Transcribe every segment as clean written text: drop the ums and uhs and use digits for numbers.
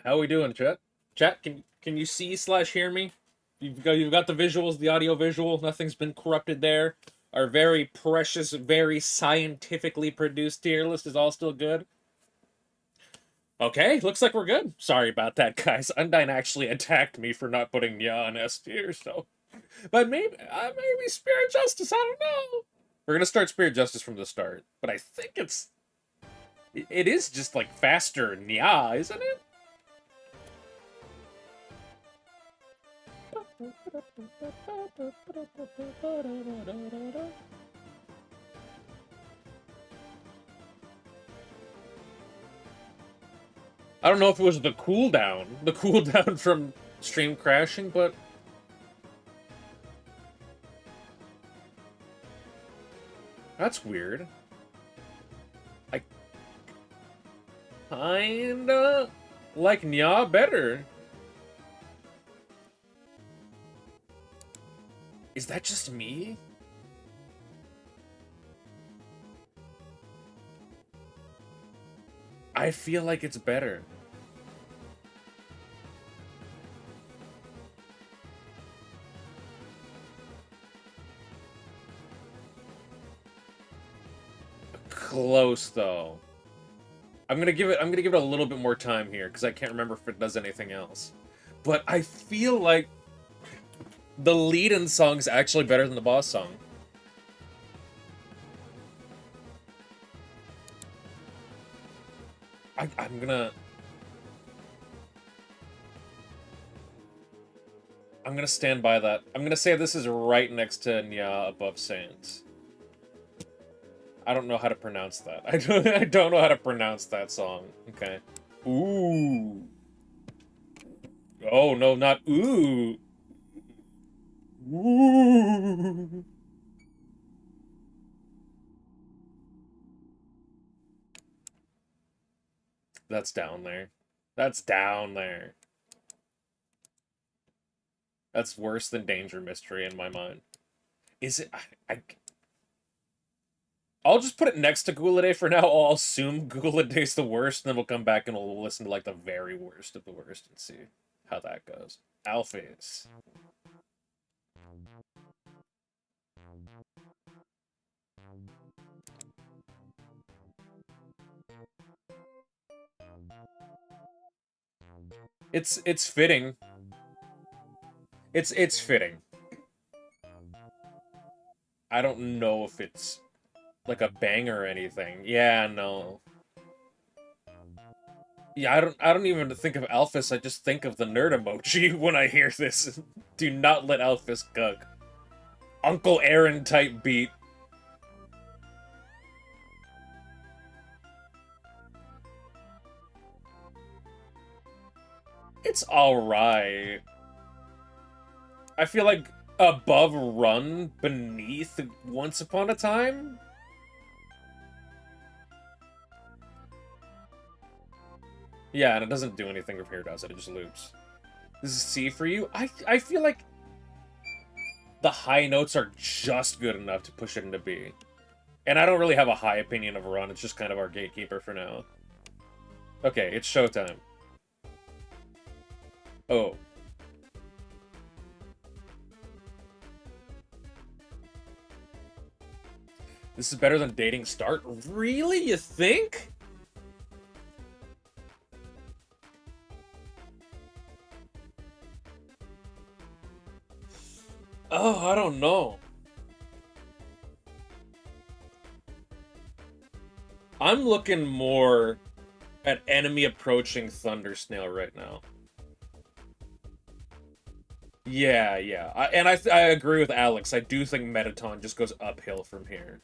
How we doing, chat? Chat, can you see slash hear me? You've got the visuals, the audio visual. Nothing's been corrupted there. Our very precious, very scientifically produced tier list is all still good. Okay, looks like we're good. Sorry about that, guys. Undyne actually attacked me for not putting Nya on S tier, so. But maybe Spirit Justice. I don't know. We're gonna start Spirit Justice from the start, but I think it is just like faster Nya, isn't it? I don't know if it was the cooldown from stream crashing, but that's weird. I kinda like Nya better. Is that just me? I feel like it's better. Close though. I'm gonna give it a little bit more time here because I can't remember if it does anything else. But I feel like the lead-in song is actually better than the boss song. I'm gonna stand by that. I'm gonna say this is right next to Nya above Saints. I don't know how to pronounce that. I don't know how to pronounce that song. Okay. Ooh. Oh no, not ooh. Ooh. That's down there. That's down there. That's worse than Danger Mystery in my mind. Is it? I'll just put it next to Guladay for now. I'll assume Guladay's the worst, and then we'll come back and we'll listen to like the very worst of the worst and see how that goes. Alphys. It's fitting. It's fitting. I don't know if it's like a banger or anything. Yeah, no. Yeah, I don't even think of Alphys, I just think of the nerd emoji when I hear this. Do not let Alphys cook. Uncle Aaron type beat. It's alright. I feel like above Run, beneath Once Upon a Time? Yeah, and it doesn't do anything from here, does it? It just loops. This is C for you? I feel like the high notes are just good enough to push it into B. And I don't really have a high opinion of Run, it's just kind of our gatekeeper for now. Okay, it's showtime. Oh. This is better than Dating Start? Really? You think? Oh, I don't know. I'm looking more at enemy approaching Thunder Snail right now. Yeah, yeah. I agree with Alex. I do think Metaton just goes uphill from here.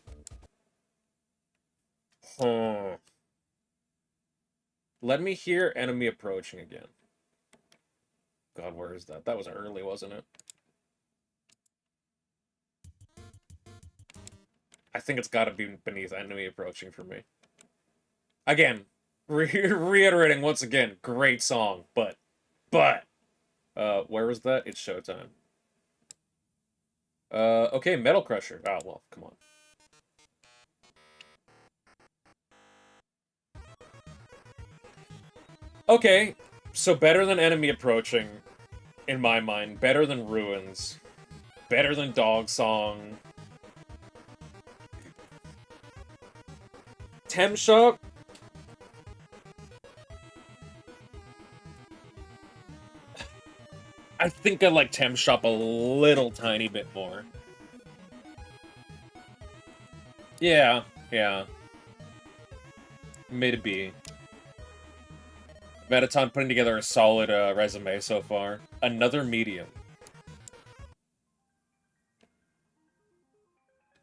Huh. Let me hear enemy approaching again. God, where is that? That was early, wasn't it? I think it's gotta be beneath enemy approaching for me. Again, reiterating once again, great song, but, where was that? It's showtime. Okay, Metal Crusher. Oh, well, come on. Okay, so better than Enemy Approaching, in my mind. Better than Ruins. Better than Dog Song. Tem Shop? I think I like Tem Shop a little tiny bit more. Yeah, yeah. Mid-B. Metaton putting together a solid resume so far. Another medium.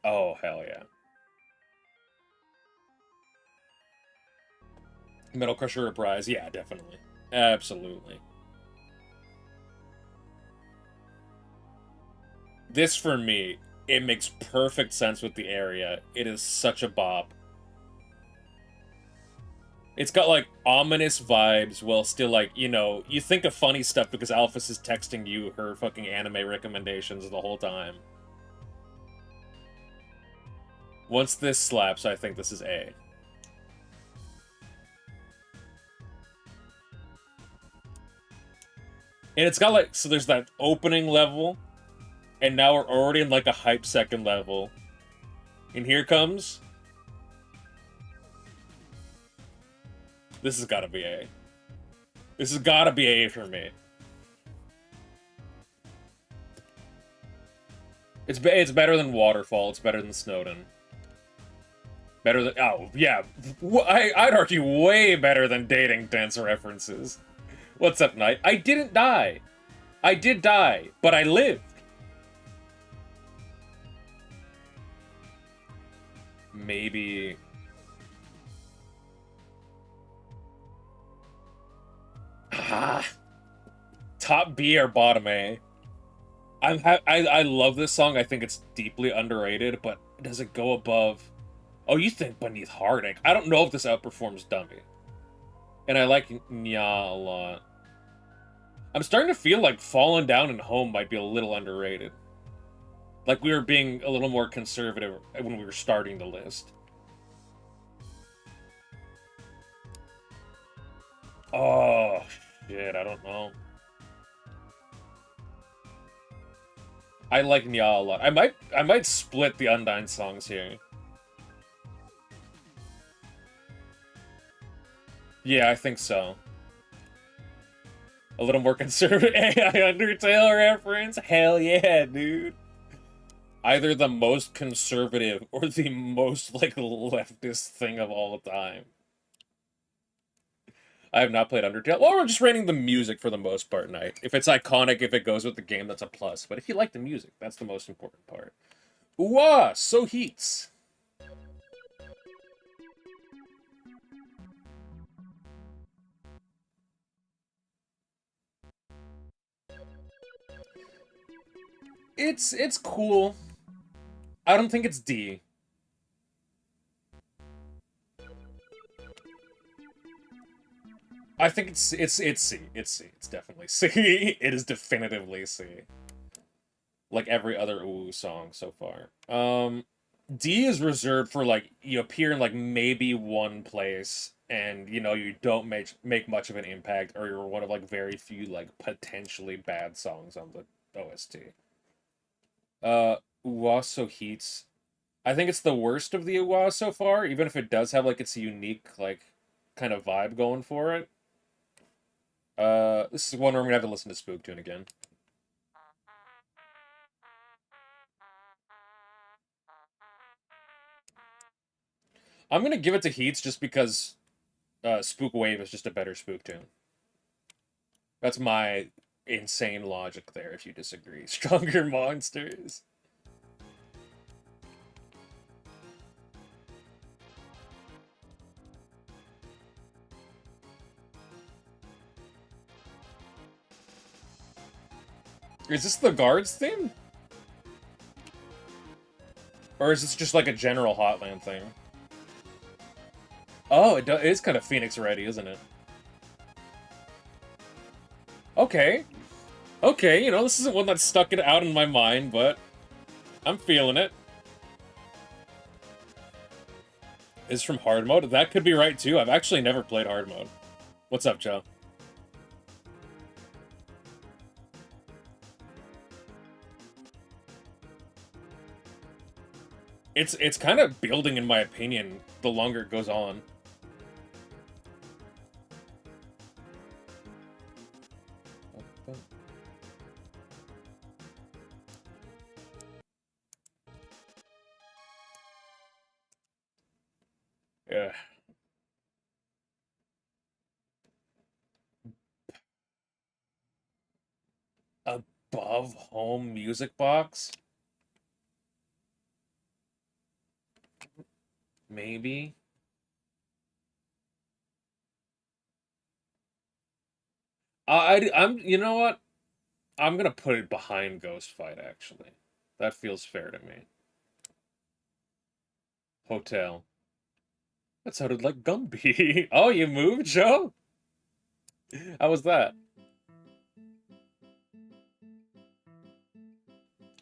Oh, hell yeah. Metal Crusher Reprise, yeah, definitely. Absolutely. This, for me, it makes perfect sense with the area. It is such a bop. It's got, like, ominous vibes while still, like, you know, you think of funny stuff because Alphys is texting you her fucking anime recommendations the whole time. Once this slaps, I think this is A. And it's got, like, so there's that opening level, and now we're already in, like, a hype second level. And here comes... This has gotta be A. This has gotta be A for me. It's better than Waterfall, it's better than Snowden. Better than... Oh, yeah. I'd argue way better than Dating Dance references. What's up, Knight? I didn't die. I did die, but I lived. Maybe... Ah. Top B or bottom A? I love this song. I think it's deeply underrated, but does it go above... Oh, you think Beneath Heartache? I don't know if this outperforms Dummy. And I like Nya a lot. I'm starting to feel like Fallen Down and Home might be a little underrated. Like we were being a little more conservative when we were starting the list. Oh, shit, I don't know. I like Nya a lot. I might split the Undyne songs here. Yeah, I think so. A little more conservative AI Undertale reference? Hell yeah, dude. Either the most conservative or the most, like, leftist thing of all time. I have not played Undertale. Well, we're just rating the music for the most part, Knight. If it's iconic, if it goes with the game, that's a plus. But if you like the music, that's the most important part. Ooh, so heats. It's cool. I don't think it's D. I think it's C. It's C. It's definitely C. It is definitively C. Like every other Ooh song so far. D is reserved for, like, you appear in, like, maybe one place, and, you know, you don't make much of an impact, or you're one of, like, very few, like, potentially bad songs on the OST. Uwaso Heats. I think it's the worst of the Uwa so far, even if it does have, like, its unique, like, kind of vibe going for it. This is one where I'm gonna have to listen to Spooktune again. I'm gonna give it to Heats just because Spook Wave is just a better Spooktune. That's my insane logic there, if you disagree. Stronger monsters. Is this the guards theme? Or is this just like a general Hotland thing? Oh, it is kind of Phoenix ready, isn't it? Okay. Okay, you know, this isn't one that stuck it out in my mind, but I'm feeling it. Is from hard mode? That could be right, too. I've actually never played hard mode. What's up, Joe? It's kind of building, in my opinion, the longer it goes on. Yeah. Above home music box? Maybe. I'm, you know what? I'm gonna put it behind Ghost Fight, actually. That feels fair to me. Hotel. That sounded like Gumby. Oh, you moved, Joe? How was that?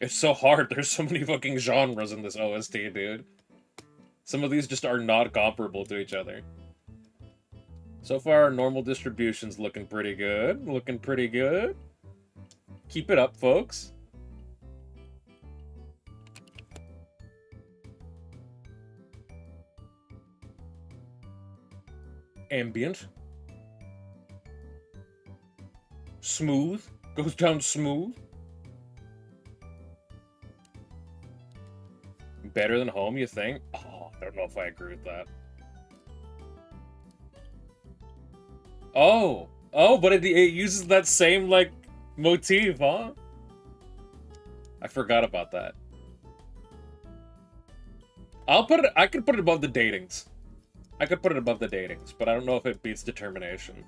It's so hard. There's so many fucking genres in this OST, dude. Some of these just are not comparable to each other. So far, normal distribution's looking pretty good. Looking pretty good. Keep it up, folks. Ambient. Smooth. Goes down smooth. Better than home, you think? Oh, I don't know if I agree with that. Oh! Oh, but it uses that same, like, motif, huh? I forgot about that. I could put it above the datings. I could put it above the datings, but I don't know if it beats determination.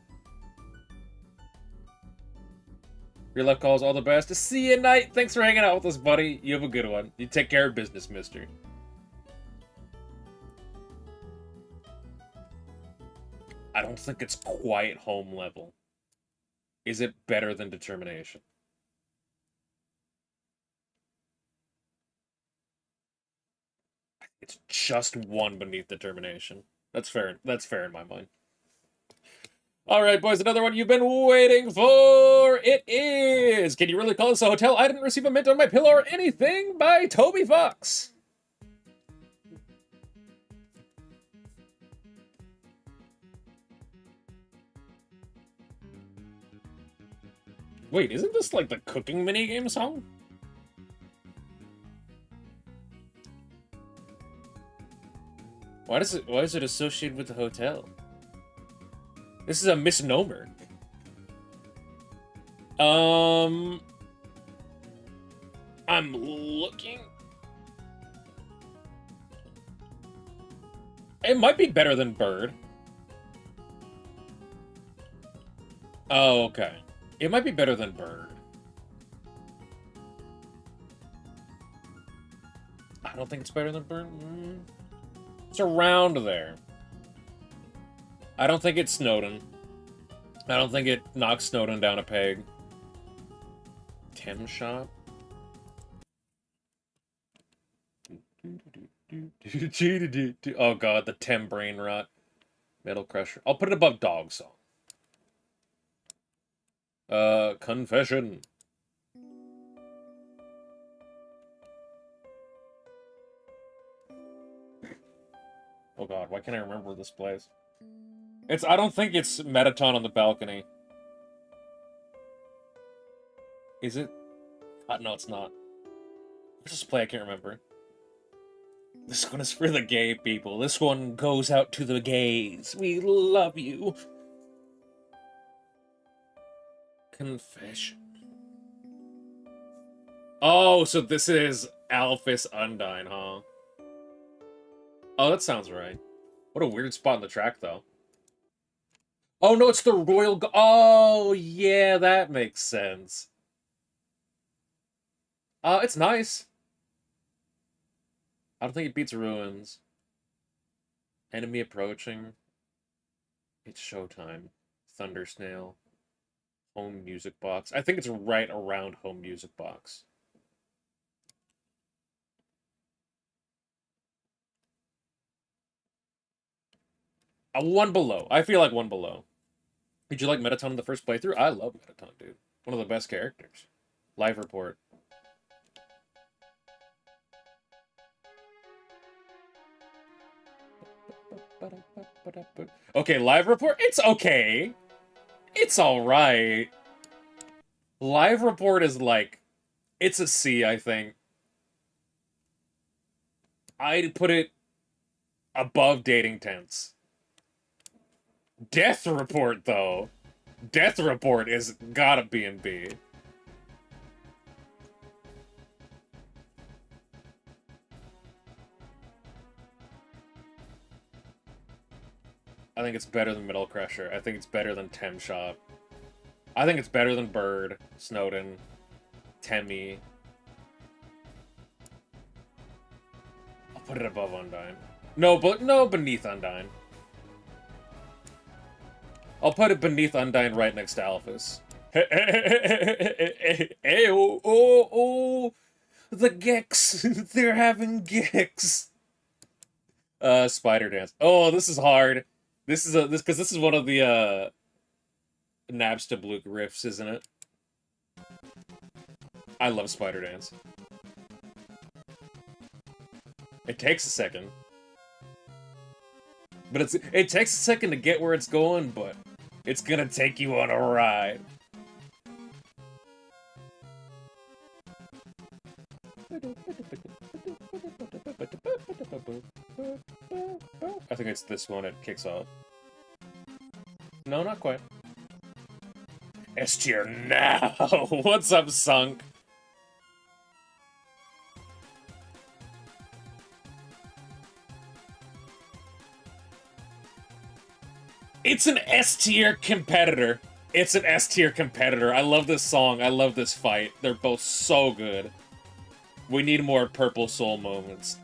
Real life calls, all the best. See you, Knight. Thanks for hanging out with us, buddy. You have a good one. You take care of business, mister. I don't think it's quite home level. Is it better than determination? It's just one beneath determination. That's fair. That's fair in my mind. All right, boys, another one you've been waiting for. It is. Can you really call this a hotel? I didn't receive a mint on my pillow or anything by Toby Fox. Wait, isn't this like the cooking minigame song? Why is it associated with the hotel? This is a misnomer. I'm looking. It might be better than Bird. Oh, okay. It might be better than Bird. I don't think it's better than Bird. It's around there. I don't think it's Snowden. I don't think it knocks Snowden down a peg. Tem Shop? Oh god, the Tem brain rot. Metal Crusher. I'll put it above Dog Song. Confession. Oh god, why can't I remember this place? I don't think it's Metaton on the balcony. Is it? No, it's not. What's this play? I can't remember. This one is for the gay people. This one goes out to the gays. We love you. Confession. Oh, so this is Alphys Undyne, huh? Oh, that sounds right. What a weird spot in the track, though. Oh, no, it's the Royal... Oh, yeah, that makes sense. It's nice. I don't think it beats Ruins. Enemy approaching. It's showtime. Thunder Snail. Home music box. I think it's right around home music box. One below. I feel like one below. Did you like Metaton in the first playthrough? I love Metaton, dude. One of the best characters. Live report. Okay, live report. It's okay. It's alright. Live report is like... It's a C, I think. I'd put it above dating tense. Death report, though. Death report is gotta be in B. I think it's better than Metal Crusher. I think it's better than Tem Shop. I think it's better than Bird, Snowden, Temmie. I'll put it above Undyne. No, but no, beneath Undyne. I'll put it beneath Undyne right next to Alphys. Hey, oh, the Gex. They're having Gex. Spider Dance. Oh, this is hard. This is one of the Napster Bluke riffs, isn't it? I love Spider Dance. It takes a second. But it takes a second to get where it's going, but it's gonna take you on a ride. I think it's this one it kicks off. No, not quite. S tier now! What's up, Sunk? It's an S tier competitor. It's an S tier competitor. I love this song. I love this fight. They're both so good. We need more Purple Soul moments.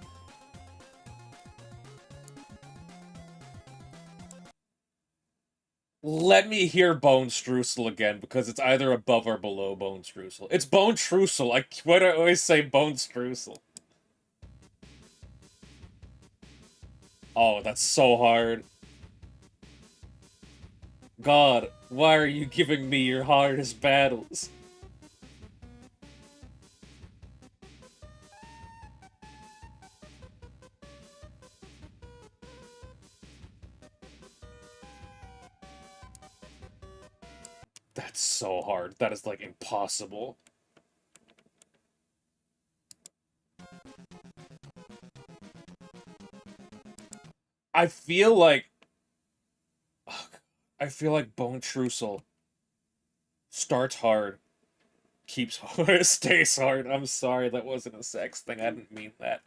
Let me hear Bone Streusel again, because it's either above or below Bone Streusel. It's Bone Streusel. Why do I always say Bone Streusel? Oh, that's so hard. God, why are you giving me your hardest battles? That's so hard. That is, like, impossible. I feel like Bone Trussel starts hard, keeps hard, stays hard. I'm sorry, that wasn't a sex thing. I didn't mean that.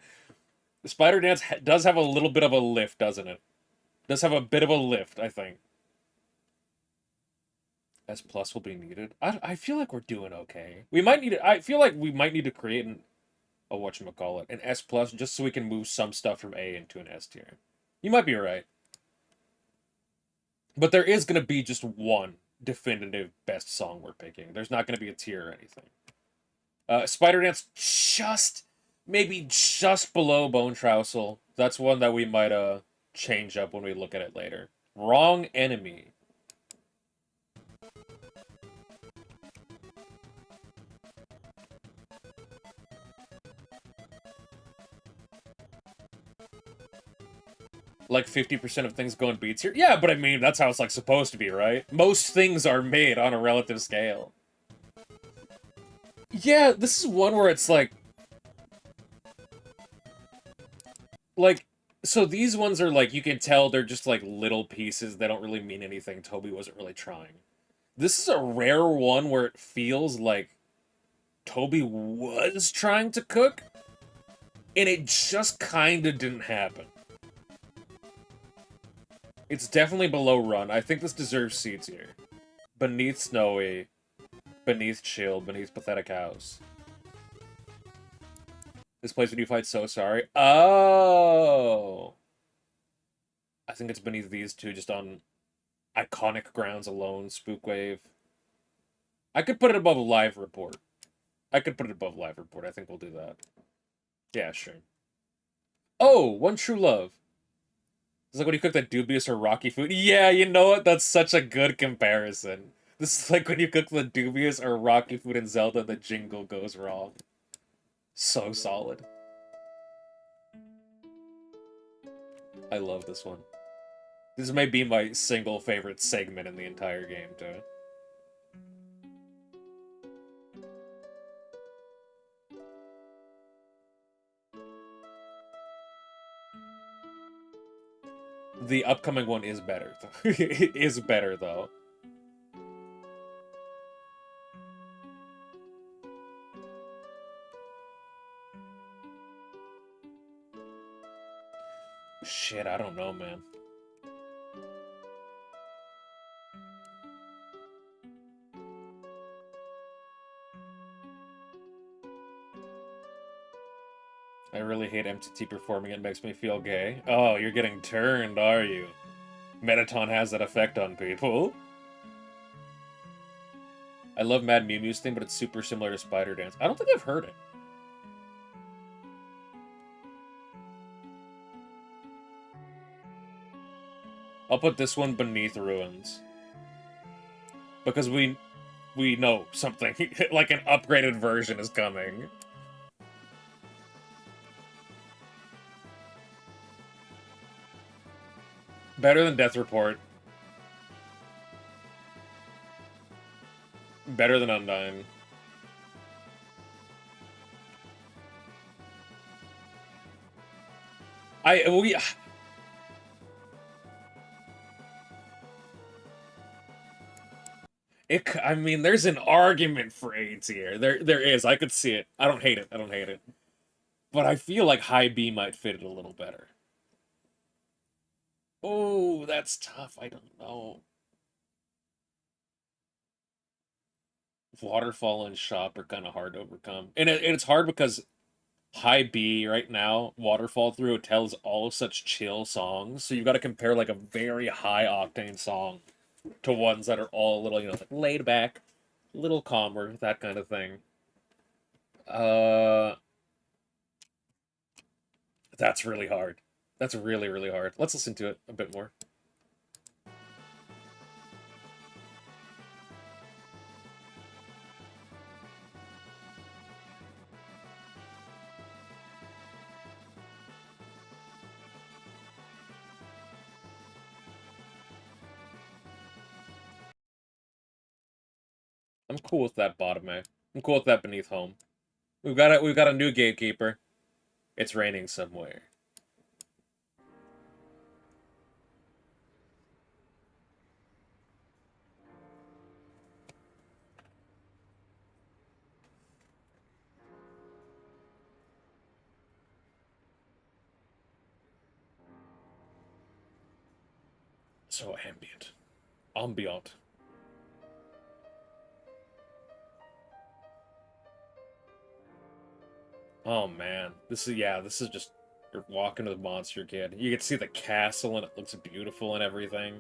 The Spider Dance does have a little bit of a lift, doesn't it? Does have a bit of a lift, I think. S plus will be needed. I feel like we're doing okay. We might need. I feel like we might need to create a whatchamacallit, an S plus, just so we can move some stuff from A into an S tier. You might be right. But there is going to be just one definitive best song we're picking. There's not going to be a tier or anything. Spider Dance maybe just below Bone Trousel. That's one that we might change up when we look at it later. Wrong Enemy. Like 50% of things go in beats here? Yeah, but I mean, that's how it's like supposed to be, right? Most things are made on a relative scale. Yeah, this is one where it's like... so these ones are like, you can tell they're just like little pieces. They don't really mean anything. Toby wasn't really trying. This is a rare one where it feels like Toby was trying to cook, and it just kind of didn't happen. It's definitely below Run. I think this deserves seats here. Beneath Snowy, beneath Chill, beneath Pathetic House. This place when you fight So Sorry. Oh! I think it's beneath these two, just on iconic grounds alone. Spookwave. I could put it above Live Report. I think we'll do that. Yeah, sure. Oh! One True Love. It's like when you cook that dubious or rocky food. Yeah, you know what? That's such a good comparison. This is like when you cook the dubious or rocky food in Zelda, the jingle goes wrong. So solid. I love this one. This may be my single favorite segment in the entire game, too. The upcoming one is better. It is better, though. Shit, I don't know, man. I really hate MTT performing. It makes me feel gay. Oh, you're getting turned, are you? Metaton has that effect on people. I love Mad Mew Mew's thing, but it's super similar to Spider Dance. I don't think I've heard it. I'll put this one beneath Ruins. Because we know something, like an upgraded version is coming. Better than Death Report. Better than Undyne. I mean, there's an argument for A tier. There is. I could see it. I don't hate it. I don't hate it. But I feel like High B might fit it a little better. Oh, that's tough. I don't know. Waterfall and Shop are kind of hard to overcome. And it's hard because High B right now, Waterfall through Hotel is all such chill songs. So you got to compare like a very high octane song to ones that are all a little, like laid back, a little calmer, that kind of thing. Uh, that's really hard. That's really, really hard. Let's listen to it a bit more. I'm cool with that bottom A. I'm cool with that beneath home. We've got a new gatekeeper. It's raining somewhere. So ambient. Ambient. Oh man. This is just you're walking with Monster Kid. You can see the castle and it looks beautiful and everything.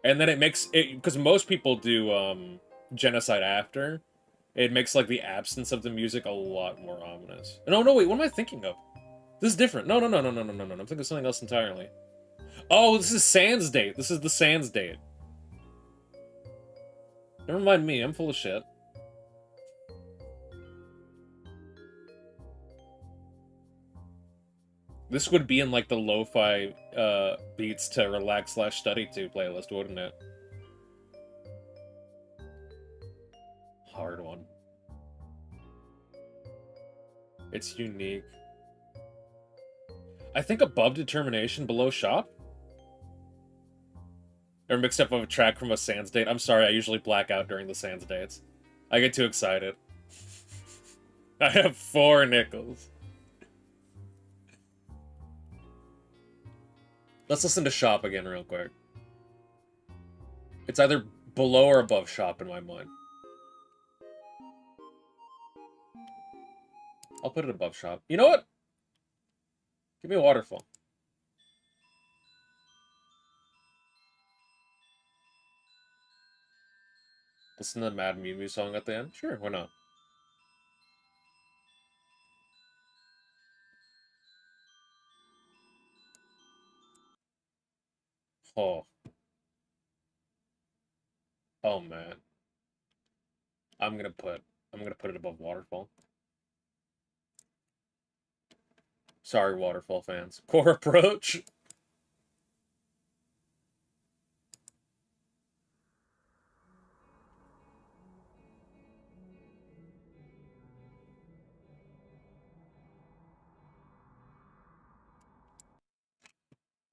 And then it makes it because most people do genocide after. It makes like the absence of the music a lot more ominous. No, no, wait, what am I thinking of? This is different. No, no, no, no, no, no, no, no. I'm thinking of something else entirely. Oh, this is Sans Date. This is the Sans Date. Never mind me. I'm full of shit. This would be in like the lo-fi beats to relax/study to playlist, wouldn't it? Hard one. It's unique. I think above Determination, below Shop? Or mixed up with a track from a Sans Date. I'm sorry, I usually black out during the Sans Dates. I get too excited. I have 4 nickels. Let's listen to Shop again real quick. It's either below or above Shop in my mind. I'll put it above Shop. You know what? Give me a Waterfall. Listen to the Mad Mew Mew song at the end? Sure, why not? Oh. Oh, man. I'm gonna put it above Waterfall. Sorry, Waterfall fans. Core approach?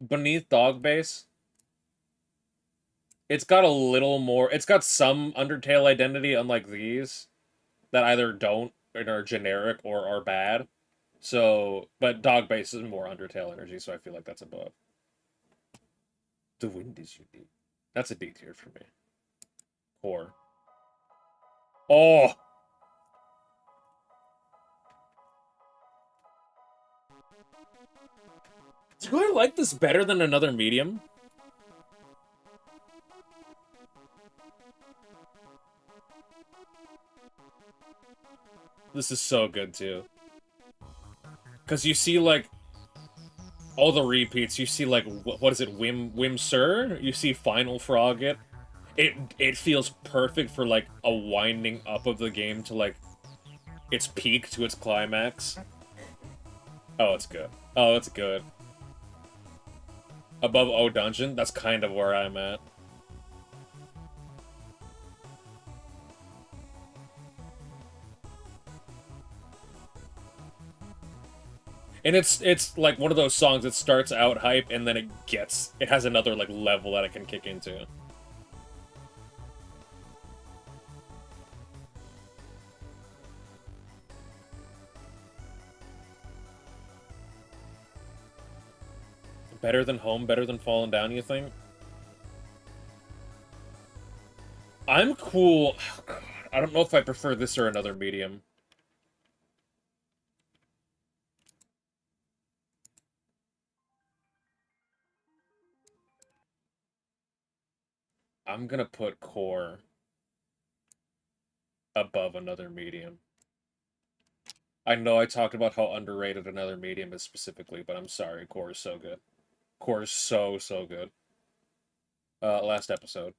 Beneath Dog Base, it's got a little more. It's got some Undertale identity, unlike these, that either don't and are generic or are bad. So, but Dog Base is more Undertale energy, so I feel like that's above. The wind is unique. That's a D tier for me. Core. Oh! Do I like this better than another medium? This is so good, too. Because you see, like, all the repeats. You see, like, what is it, Wim Sir? You see Final Frog it. It feels perfect for, like, a winding up of the game to, like, its peak to its climax. Oh, it's good. Oh, it's good. Above O Dungeon? That's kind of where I'm at. And it's like one of those songs that starts out hype and then it has another like level that it can kick into. Better than Home, better than Fallen Down, you think? I'm cool. Oh, God. I don't know if I prefer this or another medium. I'm gonna put Core above another medium. I know I talked about how underrated another medium is specifically, but I'm sorry, Core is so good. Core is so, so good. Last episode.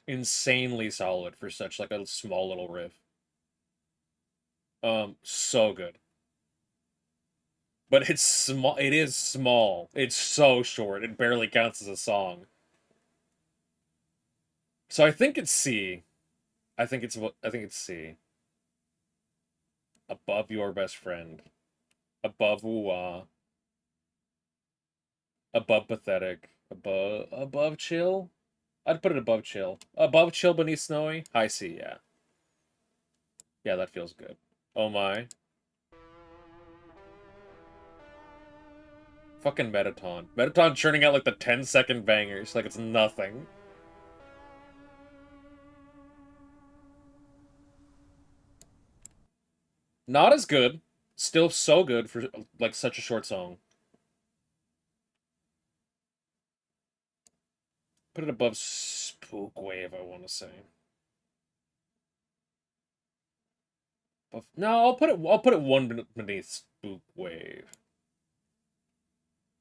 Insanely solid for such like a small little riff. So good. But it's small. It is small. It's so short. It barely counts as a song. So I think it's C. I think it's C. Above Your Best Friend. Above Woo Above Pathetic. Above Chill. I'd put it above Chill. Above Chill Beneath Snowy. High C. Yeah. Yeah, that feels good. Oh my. Fucking Metaton. Metaton churning out like the 10-second bangers like it's nothing. Not as good. Still so good for like such a short song. Put it above Spook Wave, I want to say. No, I'll put it one beneath Spook Wave.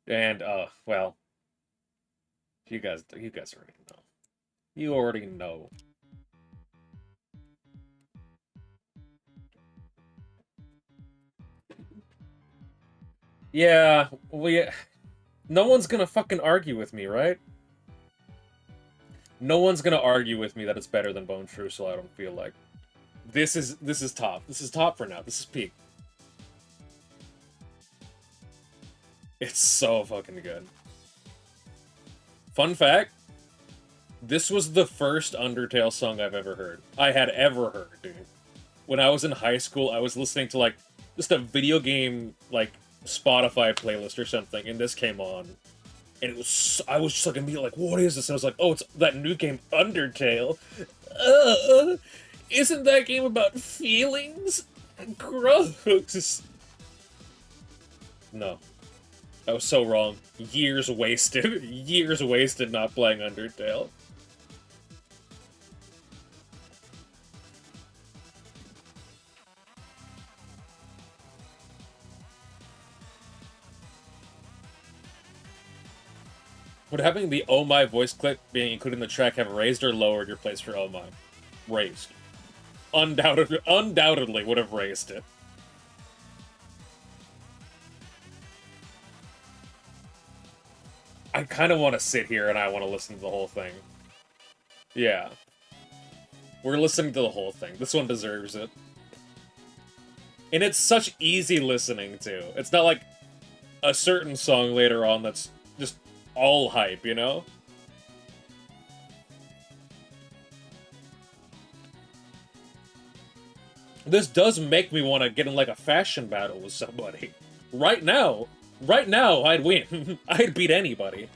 And well, you guys already know. You already know. Yeah, no one's gonna fucking argue with me, right? No one's gonna argue with me that it's better than Bone Trussell, I don't feel like. This is top. This is top for now. This is peak. It's so fucking good. Fun fact, this was the first Undertale song I've ever heard. I had ever heard, dude. When I was in high school, I was listening to, like, just a video game, like, Spotify playlist or something, and this came on. And it was, I was just like immediately like, what is this? And I was like, oh, it's that new game, Undertale. Isn't that game about feelings? Gross. No. I was so wrong. Years wasted. Years wasted not playing Undertale. Would having the Oh My voice clip being included in the track have raised or lowered your place for Oh My? Raised. Undoubtedly would have raised it. I kind of want to sit here and I want to listen to the whole thing. Yeah. We're listening to the whole thing. This one deserves it. And it's such easy listening, too. It's not like a certain song later on that's just all hype, you know? This does make me want to get in, like, a fashion battle with somebody. Right now, I'd win. I'd beat anybody.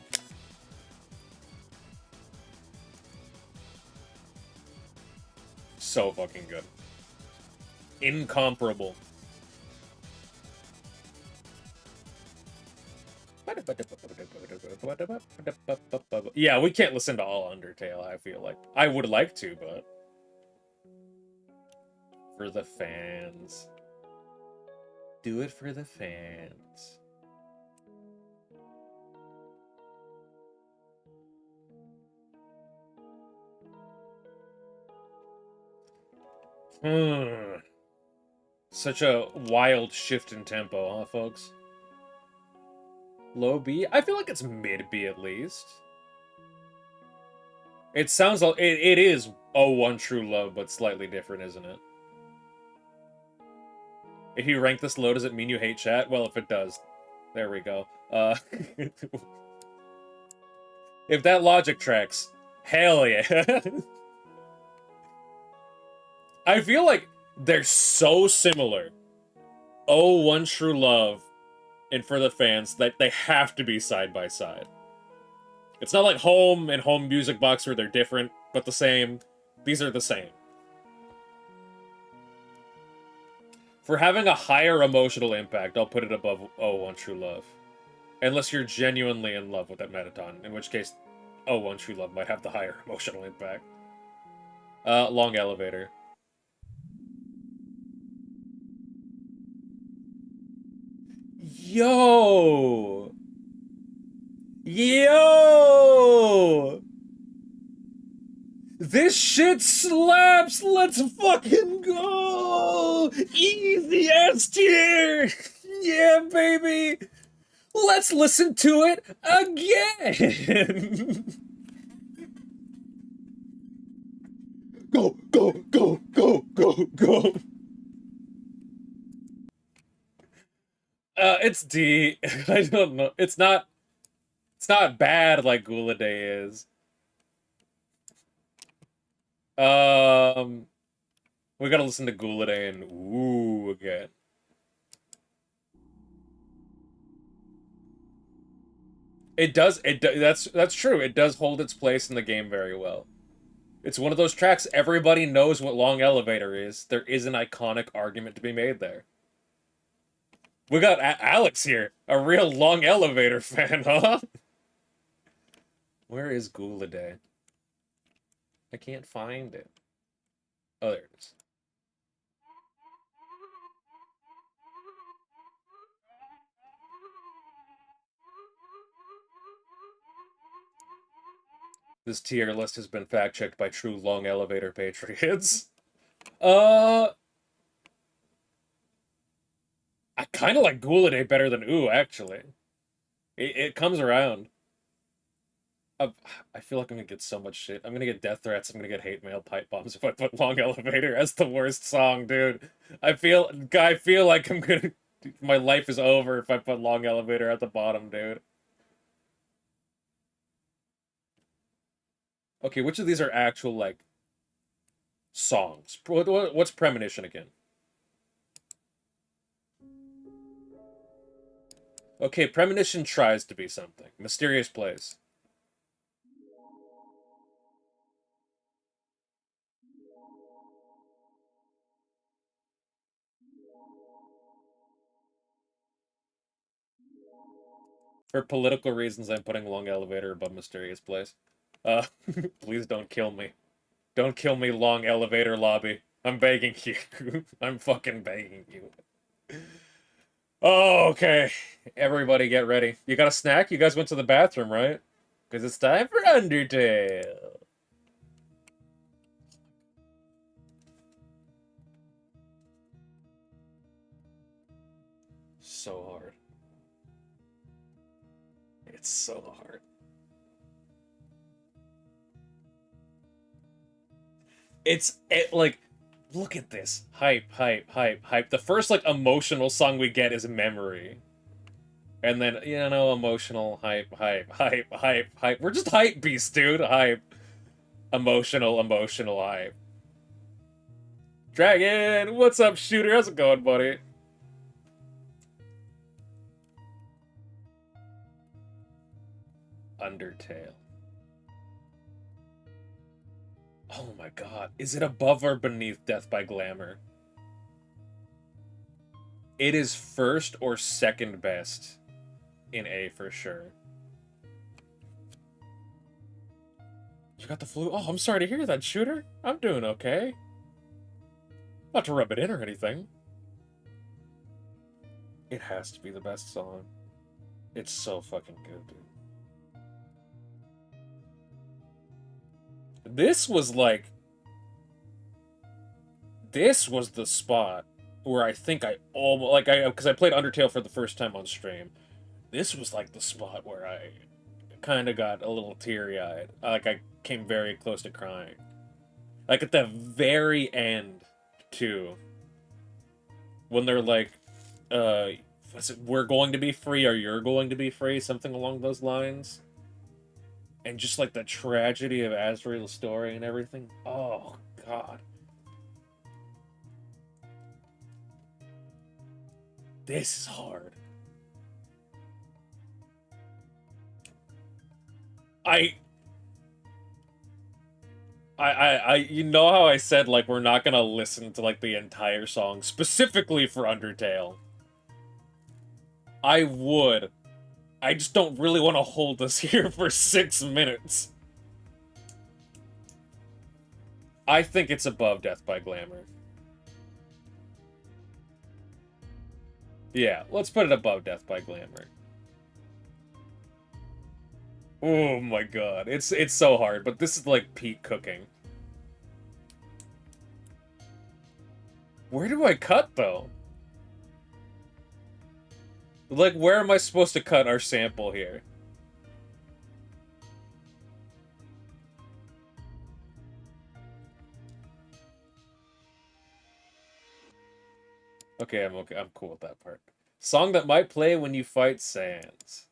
So fucking good. Incomparable. Yeah, we can't listen to all Undertale, I feel like. I would like to, but... For the fans. Do it for the fans. Such a wild shift in tempo, huh, folks? Low B? I feel like it's mid B at least. It sounds like it is Oh One True Love, but slightly different, isn't it? If you rank this low, does it mean you hate chat? Well, if it does, there we go. If that logic tracks, hell yeah. I feel like they're so similar. Oh One True Love and For the Fans that they have to be side by side. It's not like Home and Home Music Box where they're different, but the same. These are the same. For having a higher emotional impact, I'll put it above Oh One True Love. Unless you're genuinely in love with that Metaton, in which case Oh One True Love might have the higher emotional impact. Long Elevator. Yo! Yo! This shit slaps! Let's fucking go! Easy S tier! Yeah, baby! Let's listen to it again! Go, go, go, go, go, go! It's D. I don't know. It's not bad like Gula Day is. We gotta listen to Gula Day and ooh again. It does. That's true. It does hold its place in the game very well. It's one of those tracks everybody knows what Long Elevator is. There is an iconic argument to be made there. We got Alex here, a real Long Elevator fan, huh? Where is Gula Day? I can't find it. Oh, there it is. This tier list has been fact-checked by true Long Elevator patriots. I kind of like Gula Day better than Ooh, actually. It comes around. I feel like I'm gonna get so much shit. I'm gonna get death threats. I'm gonna get hate mail, pipe bombs if I put Long Elevator as the worst song, dude. I feel like I'm gonna. My life is over if I put Long Elevator at the bottom, dude. Okay, which of these are actual like songs? What's Premonition again? Okay, Premonition tries to be something. Mysterious Place. For political reasons, I'm putting Long Elevator above Mysterious Place. Uh, please don't kill me. Don't kill me, Long Elevator Lobby. I'm begging you. I'm fucking begging you. Oh, okay. Everybody get ready. You got a snack? You guys went to the bathroom, right? Because it's time for Undertale. So hard. It's so hard. Like Look at this. Hype, hype, hype, hype. The first, like, emotional song we get is Memory. And then, you know, emotional, hype, hype, hype, hype, hype. We're just hype beasts, dude. Hype. Emotional, emotional hype. Dragon! What's up, shooter? How's it going, buddy? Undertale. Oh my god. Is it above or beneath Death by Glamour? It is first or second best in A for sure. You got the flu? Oh, I'm sorry to hear that, shooter. I'm doing okay. Not to rub it in or anything. It has to be the best song. It's so fucking good, dude. This was like... This was the spot where I think I almost... Like, because I played Undertale for the first time on stream. This was like the spot where I kind of got a little teary-eyed. Like, I came very close to crying. Like, at the very end, too. When they're like, we're going to be free or you're going to be free, something along those lines. And just like the tragedy of Azrael's story and everything. Oh, God. This is hard. You know how I said, like, we're not gonna listen to, like, the entire song, specifically for Undertale? I would. I just don't really want to hold us here for 6 minutes. I think it's above Death by Glamour. Yeah, let's put it above Death by Glamour. Oh my god, it's so hard, but this is like peak cooking. Where do I cut, though? Like, where am I supposed to cut our sample here? Okay, I'm okay. I'm cool with that part. Song that might play when you fight Sans.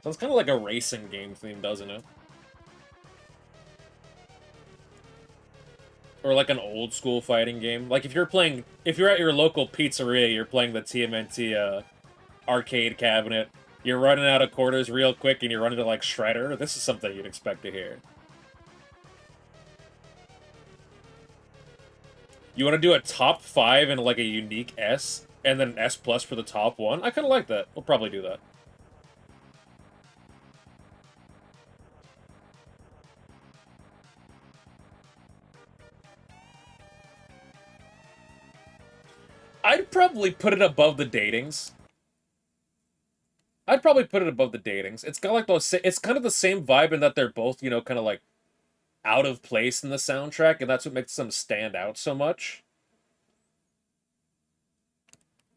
Sounds kind of like a racing game theme, doesn't it? Or like an old school fighting game. Like if you're at your local pizzeria, you're playing the TMNT arcade cabinet. You're running out of quarters real quick and you're running to like Shredder. This is something you'd expect to hear. You want to do a top 5 and like a unique S, and then an S plus for the top 1? I kind of like that. We'll probably do that. I'd probably put it above the datings. I'd probably put it above the datings. It's got like those. It's kind of the same vibe in that they're both, you know, kind of like out of place in the soundtrack, and that's what makes them stand out so much.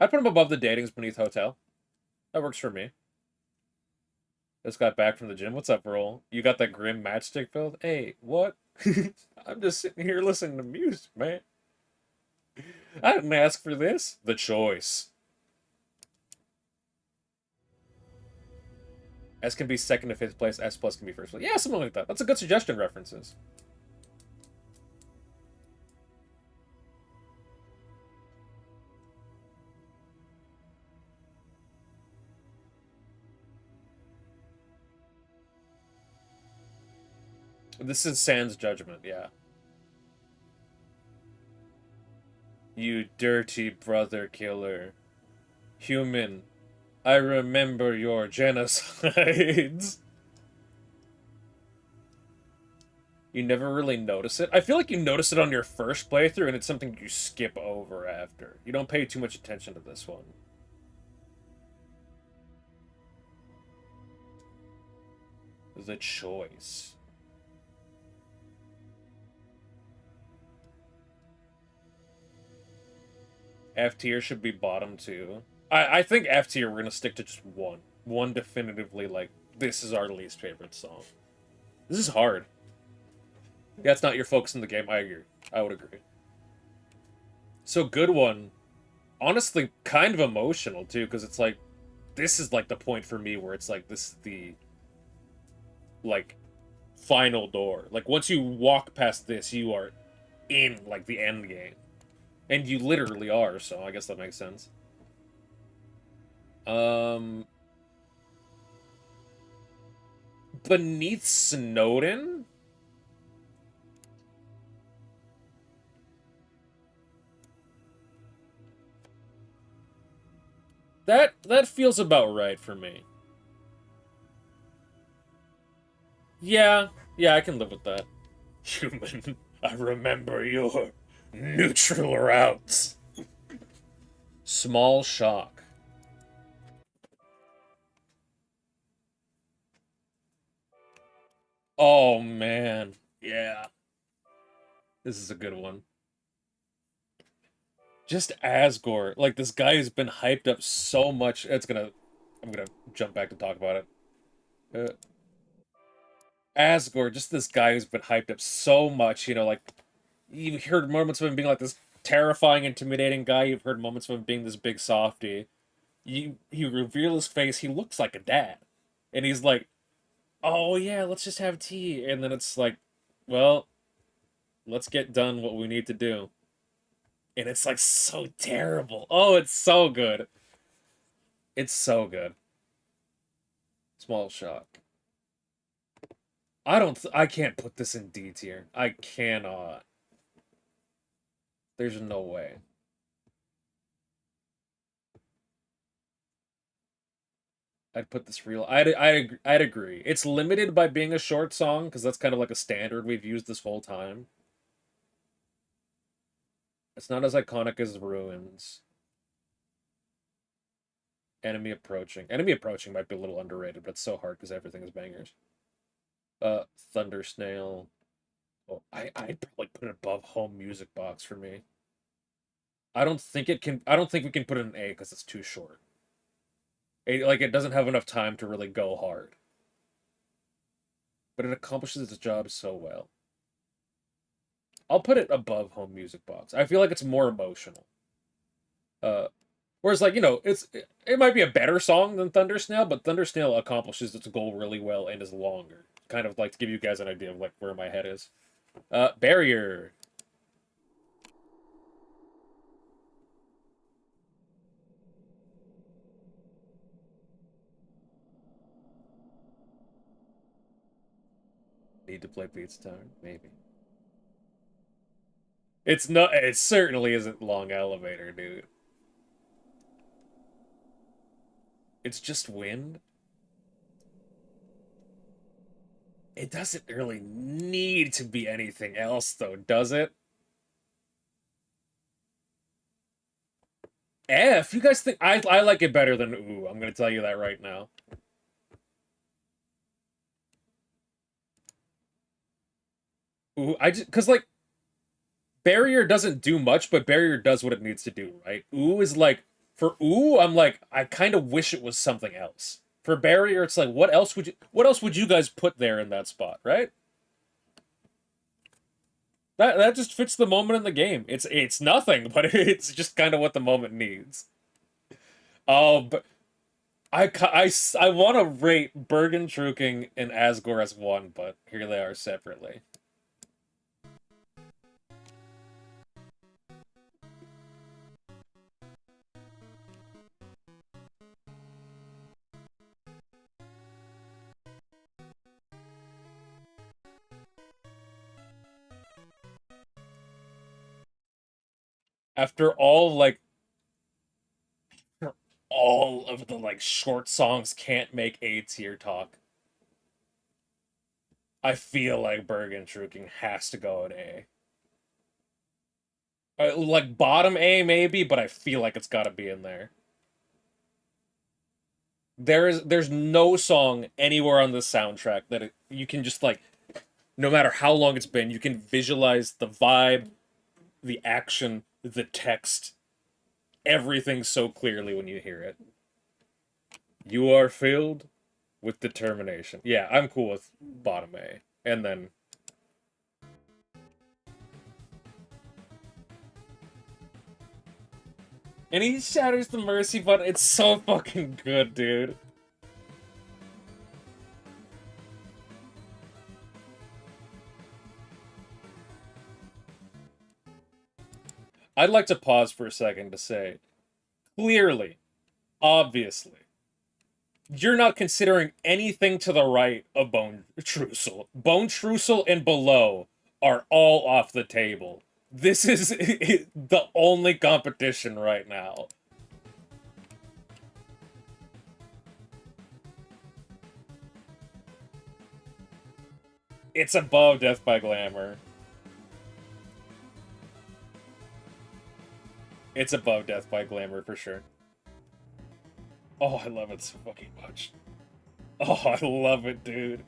I'd put them above the datings beneath Hotel. That works for me. Just got back from the gym. What's up, Roll? You got that grim matchstick build? Hey, what? I'm just sitting here listening to music, man. I didn't ask for this. The choice. S can be second to 5th place. S plus can be first place. Yeah, something like that. That's a good suggestion, references. This is Sans Judgment, yeah. You dirty brother killer. Human, I remember your genocides. You never really notice it? I feel like you notice it on your first playthrough, and it's something you skip over after. You don't pay too much attention to this one. The choice. F tier should be bottom 2. I think F tier we're gonna stick to just one. One definitively, like, this is our least favorite song. This is hard. Yeah, it's not your focus in the game. I agree. I would agree. So good one. Honestly, kind of emotional too, because it's like this is like the point for me where it's like this is the like final door. Like once you walk past this, you are in like the end game, and you literally are. So I guess that makes sense. Um, Beneath Snowden. That feels about right for me. Yeah, yeah, I can live with that. Human, I remember your neutral routes. Small shock. Oh man, yeah, this is a good one. Just Asgore, like this guy has been hyped up so much. I'm gonna jump back to talk about it. Uh, Asgore, just this guy who's been hyped up so much. You know, like you've heard moments of him being like this terrifying, intimidating guy. You've heard moments of him being this big softy. You reveal his face. He looks like a dad, and he's like, "Oh yeah, let's just have tea." And then it's like, "Well, let's get done what we need to do." And it's like so terrible. Oh, it's so good. It's so good. Small shock. I can't put this in D tier. I cannot. There's no way. I'd put this real. I'd agree. It's limited by being a short song because that's kind of like a standard we've used this whole time. It's not as iconic as Ruins. Enemy Approaching. Enemy Approaching might be a little underrated, but it's so hard because everything is bangers. Thunder Snail. Oh, I'd probably put it above Home Music Box for me. I don't think it can. I don't think we can put it in A because it's too short. It doesn't have enough time to really go hard. But it accomplishes its job so well. I'll put it above Home Music Box. I feel like it's more emotional. Uh, Whereas like it might be a better song than Thunder Snail, but Thunder Snail accomplishes its goal really well and is longer. Kind of like to give you guys an idea of like where my head is. Barrier. Need to play Beats Town, maybe. It's not. It certainly isn't Long Elevator, dude. It's just Wind. It doesn't really need to be anything else, though, does it? F. You guys think I like it better than Ooh? I'm gonna tell you that right now. Ooh, I just because like Barrier doesn't do much, but Barrier does what it needs to do, right? Ooh is like for Ooh, I'm like I kind of wish it was something else. For Barrier, it's like what else would you guys put there in that spot, right? That just fits the moment in the game. It's nothing, but it's just kind of what the moment needs. Oh, but I want to rate Bergen Truking and Asgore as one, but here they are separately. After all of the like short songs can't make A tier talk, I feel like Bergen Truking has to go at A. Like bottom A maybe, but I feel like it's got to be in there. There's no song anywhere on the soundtrack that you can just like no matter how long it's been, you can visualize the vibe, the action, the text, everything so clearly when you hear it. You are filled With determination. Yeah, I'm cool with bottom A. And then... And he shatters the mercy button. It's so fucking good, dude. I'd like to pause for a second to say, clearly, obviously, you're not considering anything to the right of Bone Trussel. Bone Trussel and below are all off the table. This is the only competition right now. It's above Death by Glamour. It's above Death by Glamour for sure. Oh, I love it so fucking much. Oh, I love it, dude.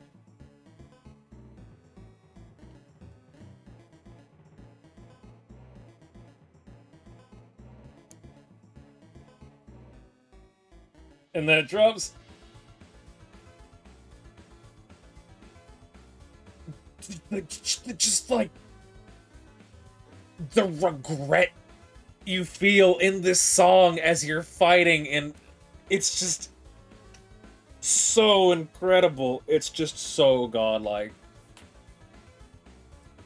And then it drops. Just like the regret you feel in this song as you're fighting, and it's just so incredible. It's just so godlike.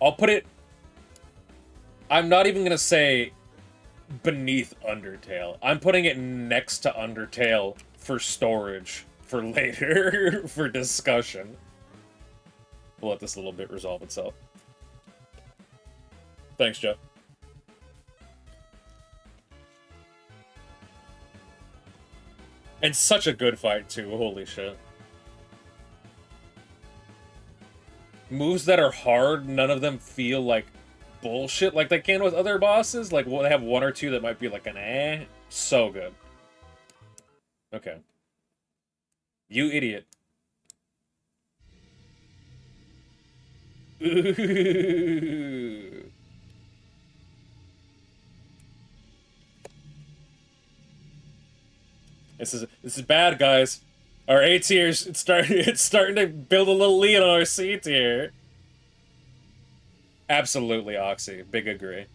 I'll put it... I'm not even gonna say beneath Undertale. I'm putting it next to Undertale for storage for later, for discussion. We'll let this little bit resolve itself. Thanks, Jeff. And such a good fight, too. Holy shit. Moves that are hard, none of them feel like bullshit like they can with other bosses. Like, they have one or two that might be like an eh. So good. Okay. You idiot. Ooh. This is bad, guys. Our A tier's it's starting to build a little lead on our C tier. Absolutely, Oxy. Big agree.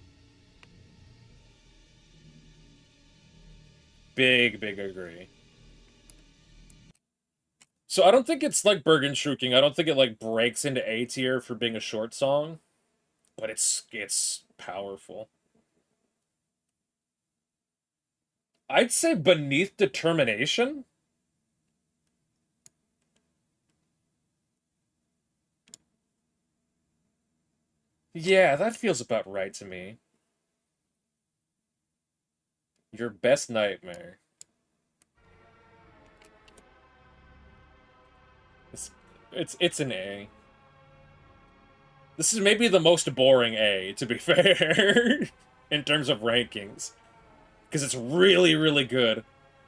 Big agree. So I don't think it's like Bergen Shruking. I don't think it like breaks into A tier for being a short song, but it's powerful. I'd say beneath determination. Yeah, that feels about right to me. Your best nightmare. It's an A. This is maybe the most boring A, to be fair, in terms of rankings. Because it's really good.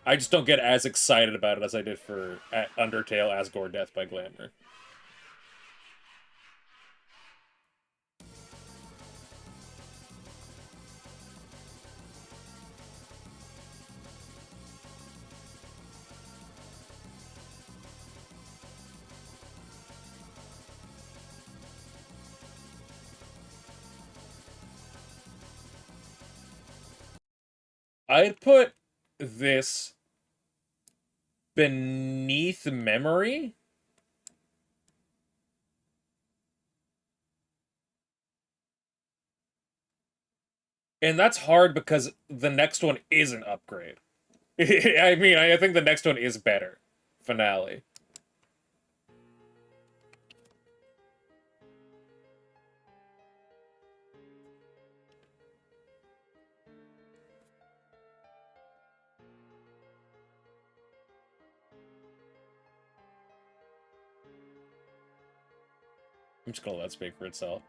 I just don't get as excited about it as I did for Undertale Asgore Death by Glamour. I'd put this beneath memory. And that's hard because the next one is an upgrade. I mean, I think the next one is better. Finale. I'm just gonna let it speak for itself.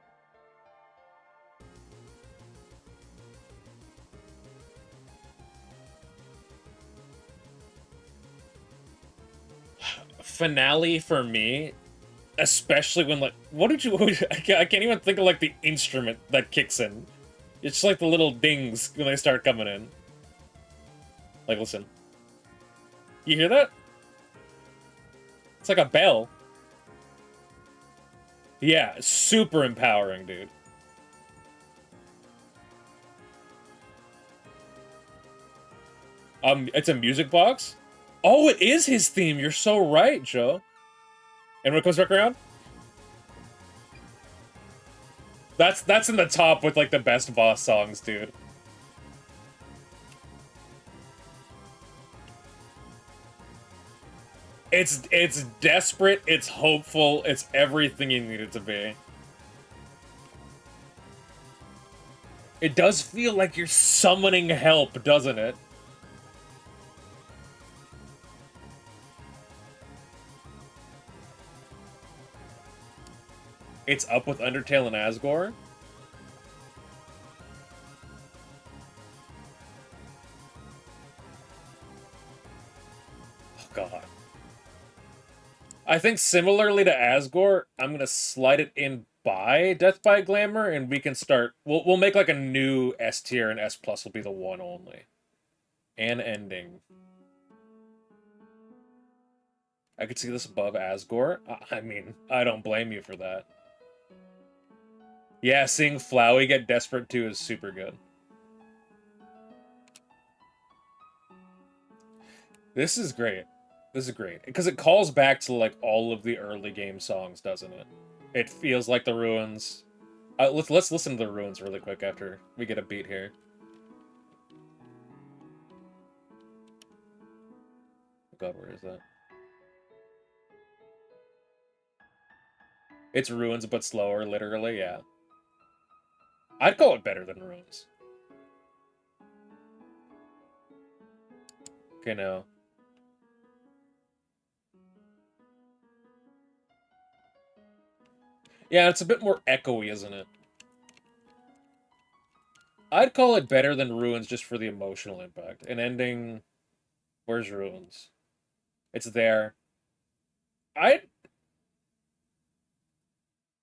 Finale for me, especially when like, I can't even think of like the instrument that kicks in. It's just like the little dings when they start coming in. Like, listen. You hear that? It's like a bell. Yeah, super empowering, dude. It's a music box? Oh, it is his theme. You're so right, Joe. And when it comes back around, that's in the top with like the best boss songs, dude. It's desperate, it's hopeful, it's everything you need it to be. It does feel like you're summoning help, doesn't it? It's up with Undertale and Asgore. Oh god. I think similarly to Asgore, I'm gonna slide it in by Death by Glamour, and we can start. We'll make like a new S tier, and S plus will be the one only. And ending. I could see this above Asgore. I mean, I don't blame you for that. Yeah, seeing Flowey get desperate too is super good. This is great. This is great because it calls back to like all of the early game songs, doesn't it? It feels like the ruins. Let's listen to the ruins really quick after we get a beat here. Oh god, where is that? It's ruins, but slower, literally. Yeah, I'd call it better than ruins. Okay, no. Yeah, it's a bit more echoey, isn't it? I'd call it better than ruins just for the emotional impact. An ending. Where's ruins? It's there. I'd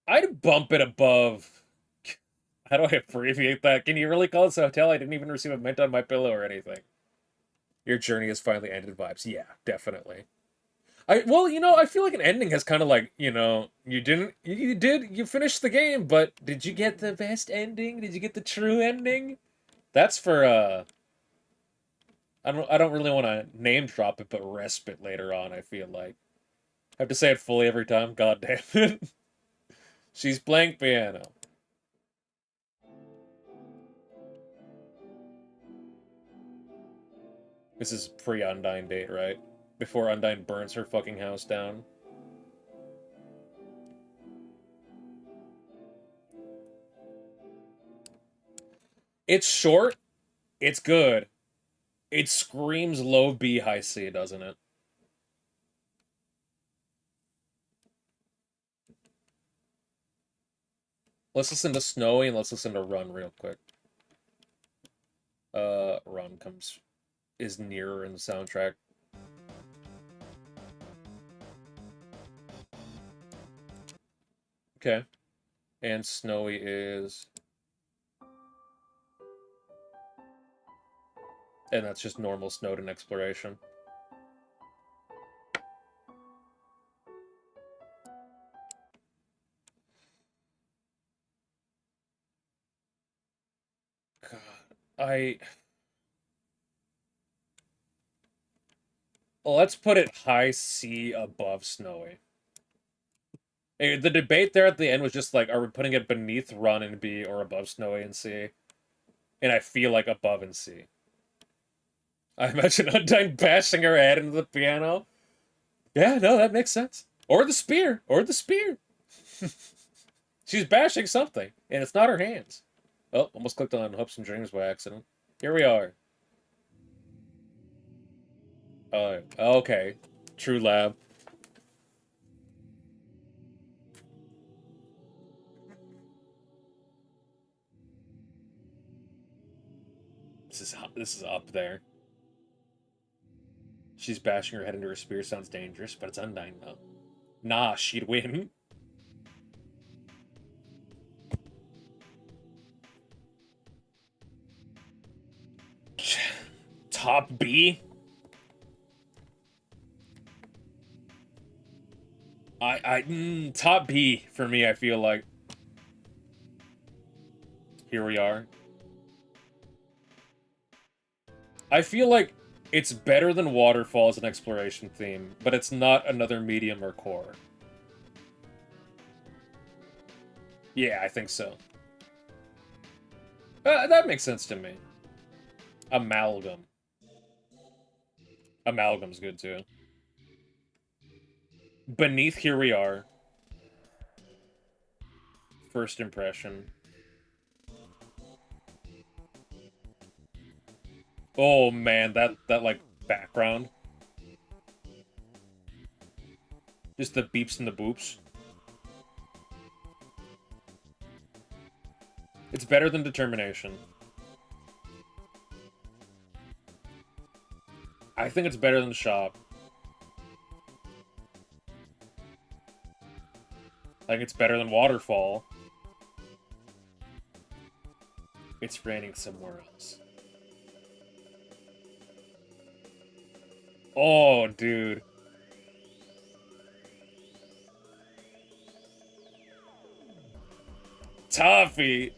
I'd bump it above. How do I abbreviate that? Can you really call this a hotel? I didn't even receive a mint on my pillow or anything. Your journey has finally ended vibes. Yeah, definitely. Well, I feel like an ending has kind of like, you finished the game, but did you get the best ending? Did you get the true ending? That's for I don't really want to name drop it, but respite later on, I feel like. I have to say it fully every time. God damn it. She's playing piano. This is pre-Undyne date, right? Before Undyne burns her fucking house down. It's short. It's good. It screams low B, high C, doesn't it? Let's listen to Snowy and let's listen to Run real quick. Run is nearer in the soundtrack. Okay. And Snowy is... And that's just normal Snowden exploration. God, let's put it high C above Snowy. The debate there at the end was just like, are we putting it beneath Run and B or above Snowy and C? And I feel like above and C. I imagine Undyne bashing her head into the piano. Yeah, no, that makes sense. Or the spear. Or the spear. She's bashing something, and it's not her hands. Oh, almost clicked on Hopes and Dreams by accident. Here we are. Okay. True Lab. This is up there. She's bashing her head into her spear. Sounds dangerous, but it's Undyne though. Nah, she'd win. Top B. Top B for me, I feel like. Here we are. I feel like it's better than Waterfall as an exploration theme, but it's not another medium or core. Yeah, I think so. That makes sense to me. Amalgam. Amalgam's good too. Beneath Here We Are. First impression. Oh man, that like background. Just the beeps and the boops. It's better than Determination. I think it's better than Shop. I think it's better than Waterfall. It's raining somewhere else. Oh, dude. Toffee.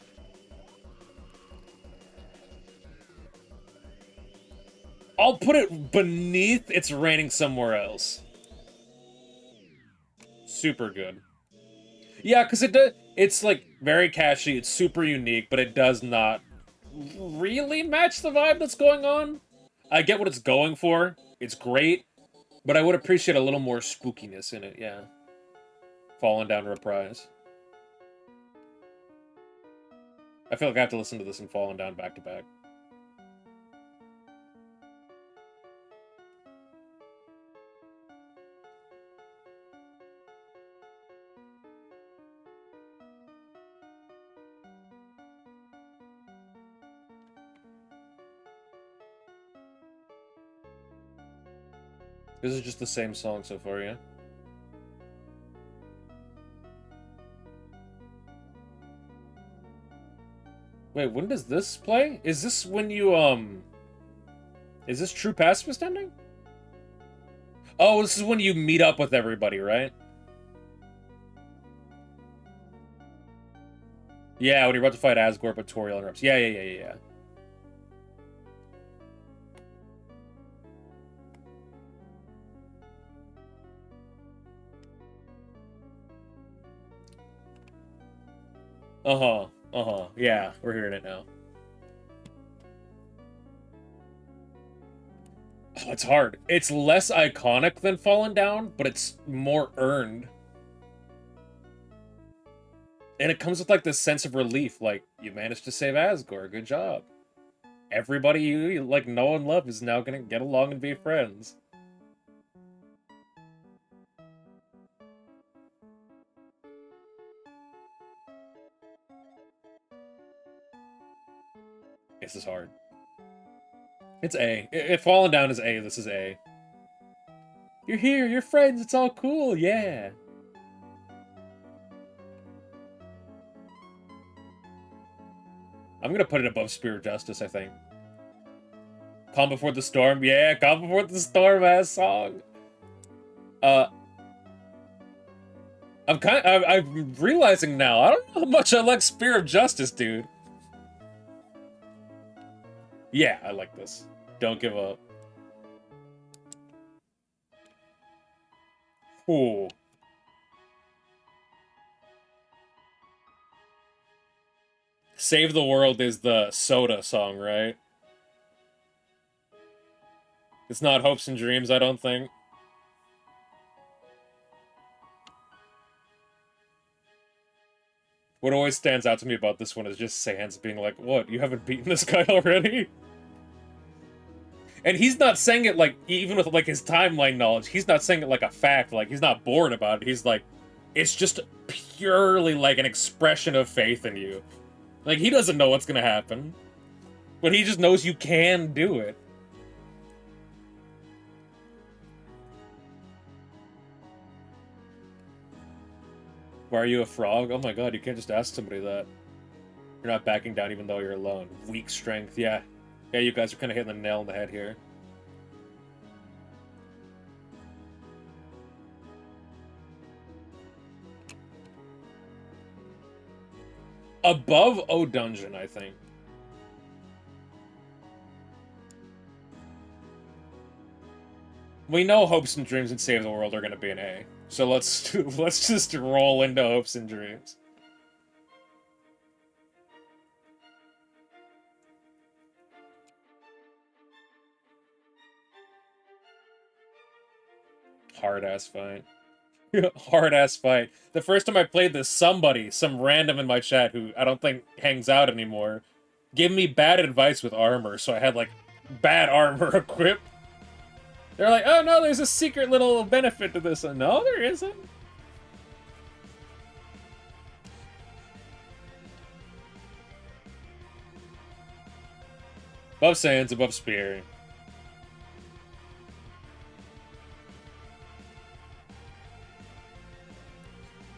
I'll put it beneath It's Raining Somewhere Else. Super good. Yeah, because it's like very catchy, it's super unique, but it does not really match the vibe that's going on. I get what it's going for. It's great, but I would appreciate a little more spookiness in it, yeah. Fallen Down Reprise. I feel like I have to listen to this and Fallen Down back to back. This is just the same song so far, yeah? Wait, when does this play? Is this when you, Is this True Pacifist ending? Oh, this is when you meet up with everybody, right? Yeah, when you're about to fight Asgore, but Toriel interrupts. Yeah. Yeah, we're hearing it now. Oh, it's hard. It's less iconic than Fallen Down, but it's more earned. And it comes with, like, this sense of relief. Like, you managed to save Asgore. Good job. Everybody you, like, know and love is now gonna get along and be friends. This is hard. It's A. If Fallen Down is A, this is A. You're here, you're friends, it's all cool, yeah. I'm gonna put it above Spear of Justice, I think. Calm Before the Storm, yeah, Calm Before the Storm ass song. I'm realizing now, I don't know how much I like Spear of Justice, dude. Yeah, I like this. Don't give up. Ooh. Save the World is the Soda song, right? It's not Hopes and Dreams, I don't think. What always stands out to me about this one is just Sans being like, what, you haven't beaten this guy already? And he's not saying it like, even with like his timeline knowledge, he's not saying it like a fact, like he's not bored about it. He's like, it's just purely like an expression of faith in you. Like, he doesn't know what's gonna happen. But he just knows you can do it. Why are you a frog? Oh my god, you can't just ask somebody that. You're not backing down even though you're alone. Weak strength, yeah. Yeah, you guys are kind of hitting the nail on the head here. Above O Dungeon, I think. We know Hopes and Dreams and Save the World are going to be an A. So let's just roll into Hopes and Dreams. Hard-ass fight. Hard-ass fight. The first time I played this, some random in my chat who I don't think hangs out anymore, gave me bad advice with armor, so I had, like, bad armor equipped. They're like, oh no, there's a secret little benefit to this. No, there isn't. Above Sands, above Spear.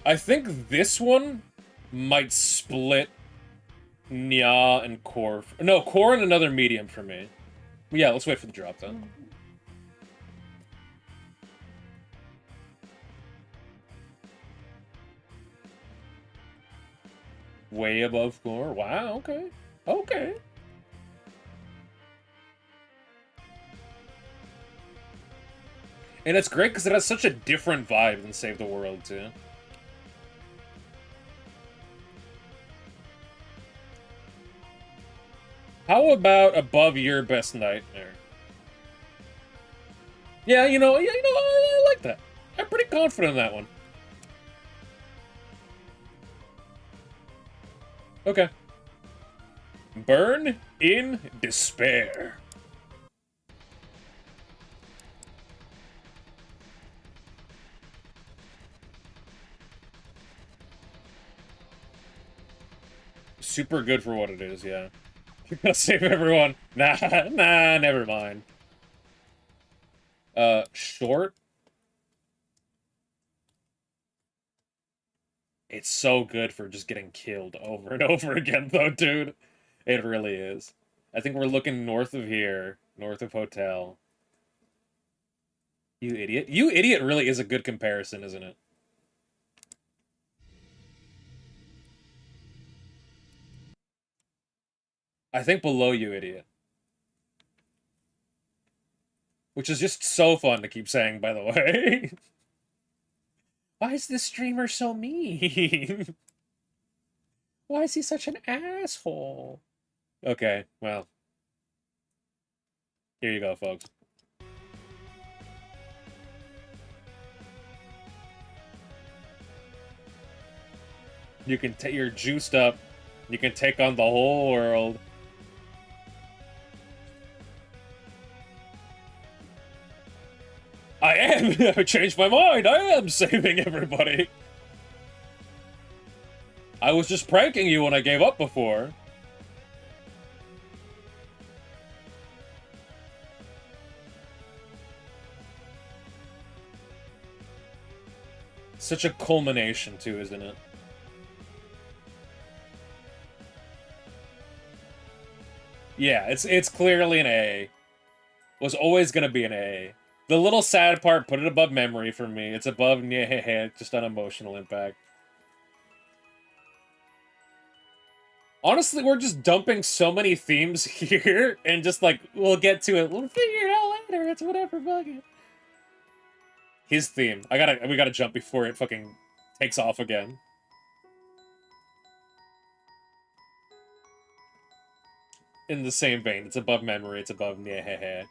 I think this one might split Nya and Core. No, Core and another medium for me. Yeah, let's wait for the drop then. Way above Core. Wow, okay. Okay. And it's great because it has such a different vibe than Save the World, too. How about above Your Best Nightmare? Yeah, I like that. I'm pretty confident in that one. Okay. Burn in Despair. Super good for what it is, yeah. You're gonna save everyone. Nah, never mind. Short? It's so good for just getting killed over and over again, though, dude. It really is. I think we're looking north of here. North of Hotel. You idiot. You idiot really is a good comparison, isn't it? I think below You Idiot. Which is just so fun to keep saying, by the way. Why is this streamer so mean? Why is he such an asshole? Okay, well. Here you go, folks. You can take you're juiced up. You can take on the whole world. I am! I changed my mind! I am saving everybody! I was just pranking you when I gave up before. Such a culmination, too, isn't it? Yeah, it's clearly an A. Was always gonna be an A. The little sad part, put it above memory for me. It's above yeah, just on emotional impact. Honestly, we're just dumping so many themes here, and just like, we'll get to it. We'll figure it out later. It's whatever, fuck it. His theme. We gotta jump before it fucking takes off again. In the same vein, it's above memory, it's above yeah.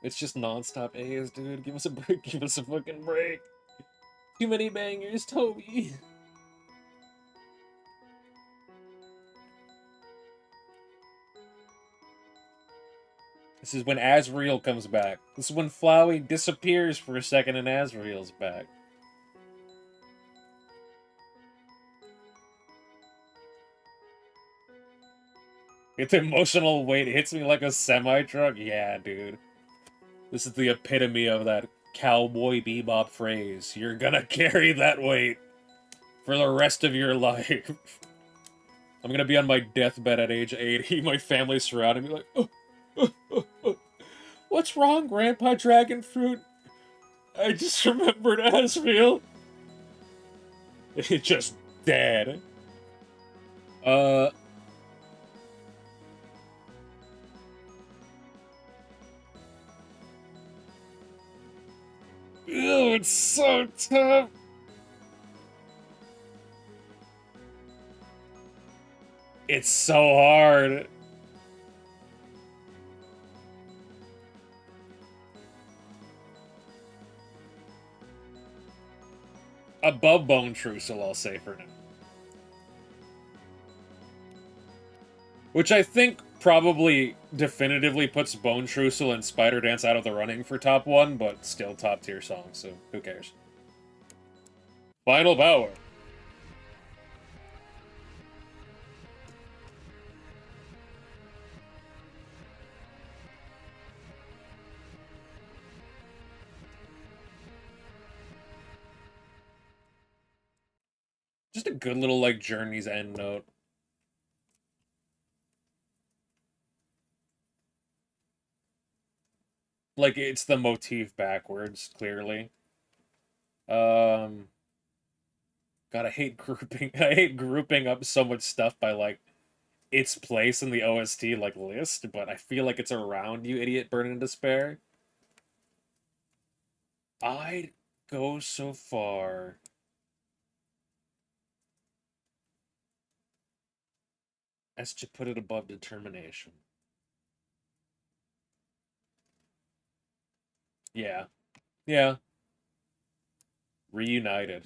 It's just non-stop A's, dude. Give us a break. Give us a fucking break. Too many bangers, Toby. This is when Asriel comes back. This is when Flowey disappears for a second and Asriel's back. It's emotional weight. It hits me like a semi-truck. Yeah, dude. This is the epitome of that Cowboy Bebop phrase. You're gonna carry that weight for the rest of your life. I'm gonna be on my deathbed at age 80. My family's surrounding me like, what's wrong, Grandpa Dragonfruit? I just remembered Asfield. It's just dead. Uh... Ew, it's so tough. It's so hard. Above Bone Trussel, I'll say for now. Which I think probably definitively puts Bone Trussel and Spider Dance out of the running for top 1, but still top tier songs, so who cares? Final Power. Just a good little, like, Journey's end note. Like, it's the motif backwards, clearly. God, I hate grouping. I hate grouping up so much stuff by, like, its place in the OST, like, list, but I feel like it's around You Idiot Burn in Despair. I'd go so far as to put it above Determination. Yeah. Yeah. Reunited.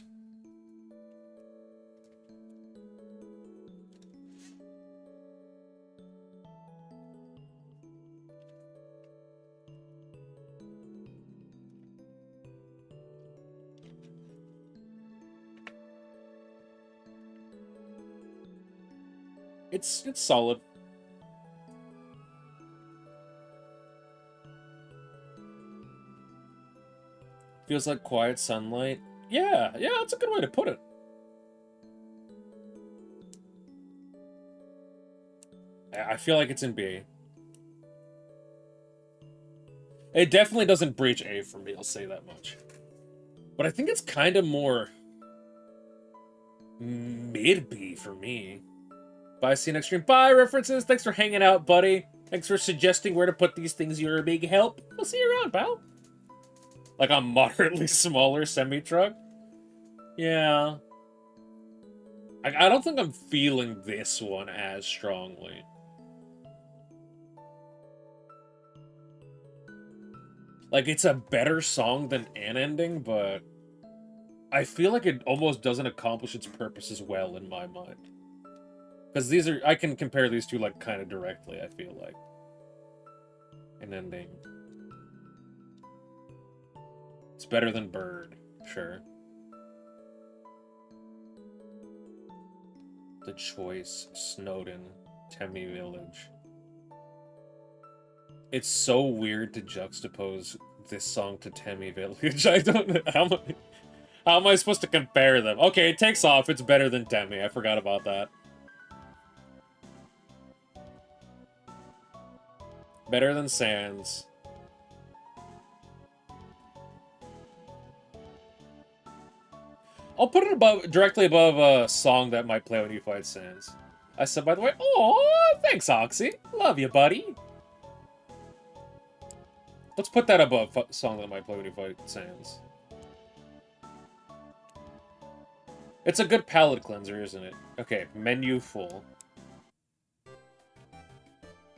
It's solid. Feels like quiet sunlight. Yeah, that's a good way to put it. I feel like it's in B. It definitely doesn't breach A for me, I'll say that much. But I think it's kind of more mid-B for me. Bye, see you next stream. Bye, references. Thanks for hanging out, buddy. Thanks for suggesting where to put these things. You're a big help. We'll see you around, pal. Like a moderately smaller semi-truck? Yeah. I don't think I'm feeling this one as strongly. Like, it's a better song than An Ending, but I feel like it almost doesn't accomplish its purpose as well in my mind. Because these are... I can compare these two, like, kind of directly, I feel like. An Ending. It's better than Bird, sure. The Choice, Snowden, Temi Village. It's so weird to juxtapose this song to Temi Village. I don't know. How am I supposed to compare them? Okay, it takes off. It's better than Temi. I forgot about that. Better than Sans. I'll put it directly above a song that might play when you fight Sans. I said, by the way, oh, thanks, Oxy. Love you, buddy. Let's put that above a song that might play when you fight Sans. It's a good palate cleanser, isn't it? Okay, menu full.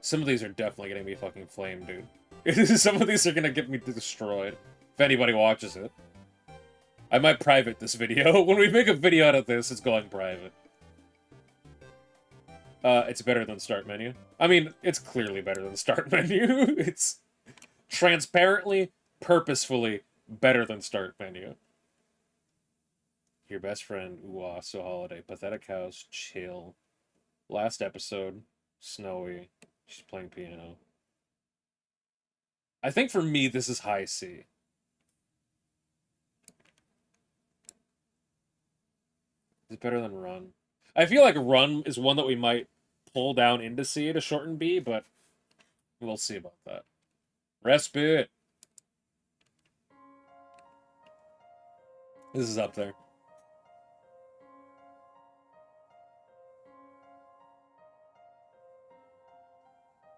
Some of these are definitely getting me fucking flamed, dude. Some of these are gonna get me destroyed. If anybody watches it. I might private this video. When we make a video out of this, it's going private. It's better than Start Menu. I mean, it's clearly better than Start Menu. It's transparently, purposefully better than Start Menu. Your best friend, ooh, so holiday. Pathetic House, chill. Last episode, snowy. She's playing piano. I think for me, this is high C. It's better than Run. I feel like Run is one that we might pull down into C to shorten B, but we'll see about that. Respite. This is up there.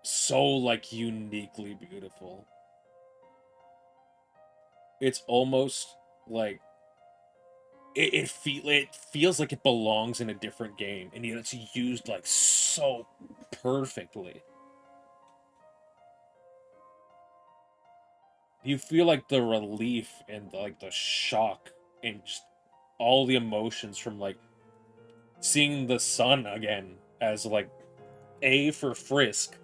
So, like, uniquely beautiful. It's almost like it feels like it belongs in a different game, and yet it's used like so perfectly. You feel like the relief and like the shock and just all the emotions from like seeing the sun again as like A for Frisk,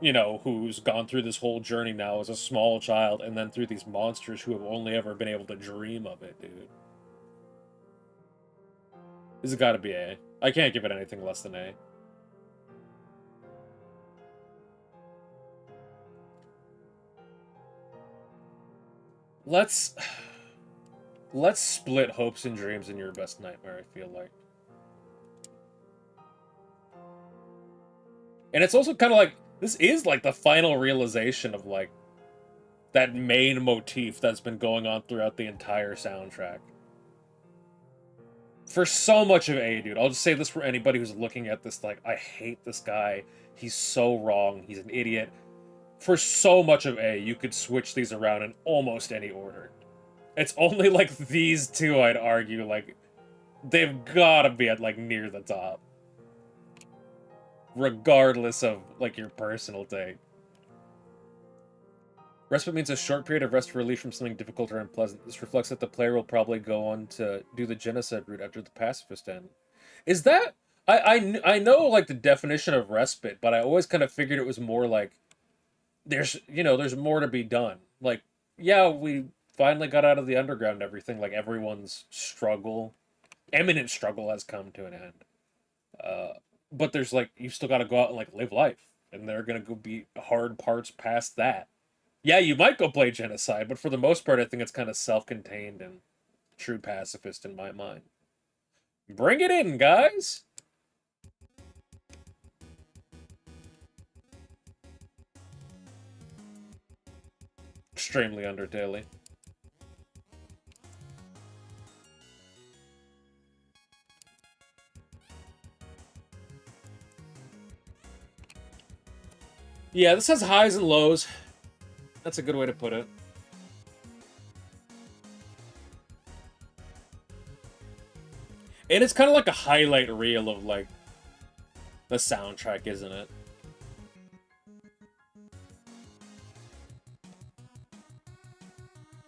you know, who's gone through this whole journey now as a small child, and then through these monsters who have only ever been able to dream of it, dude. This has got to be A. I can't give it anything less than A. Let's let's split hopes and dreams in your best nightmare, I feel like. And it's also kind of like this is like the final realization of like that main motif that's been going on throughout the entire soundtrack. For so much of A, dude, I'll just say this for anybody who's looking at this like, I hate this guy. He's so wrong. He's an idiot. For so much of A, you could switch these around in almost any order. It's only like these two, I'd argue, like, they've gotta be at like near the top. Regardless of like your personal take. Respite means a short period of rest for relief from something difficult or unpleasant. This reflects that the player will probably go on to do the genocide route after the pacifist end. Is that... I know, like, the definition of respite, but I always kind of figured it was more like... There's, you know, there's more to be done. Like, yeah, we finally got out of the underground and everything. Like, everyone's struggle, imminent struggle has come to an end. But there's, like, you still got to go out and, like, live life. And there are going to go be hard parts past that. Yeah, you might go play genocide, but for the most part, I think it's kind of self-contained and true pacifist in my mind. Bring it in, guys! Extremely Undertale-y. Yeah, this has highs and lows. That's a good way to put it. And it's kind of like a highlight reel of, like, the soundtrack, isn't it?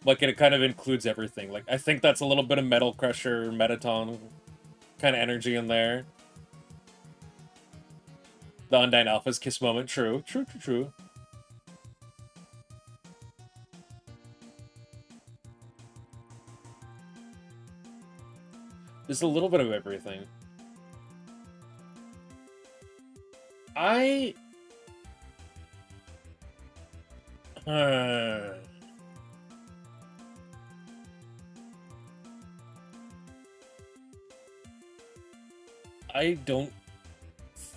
Like, it kind of includes everything. Like, I think that's a little bit of Metal Crusher, Metatone kind of energy in there. The Undyne Alpha's Kiss moment. True. True, true, true. There's a little bit of everything. I don't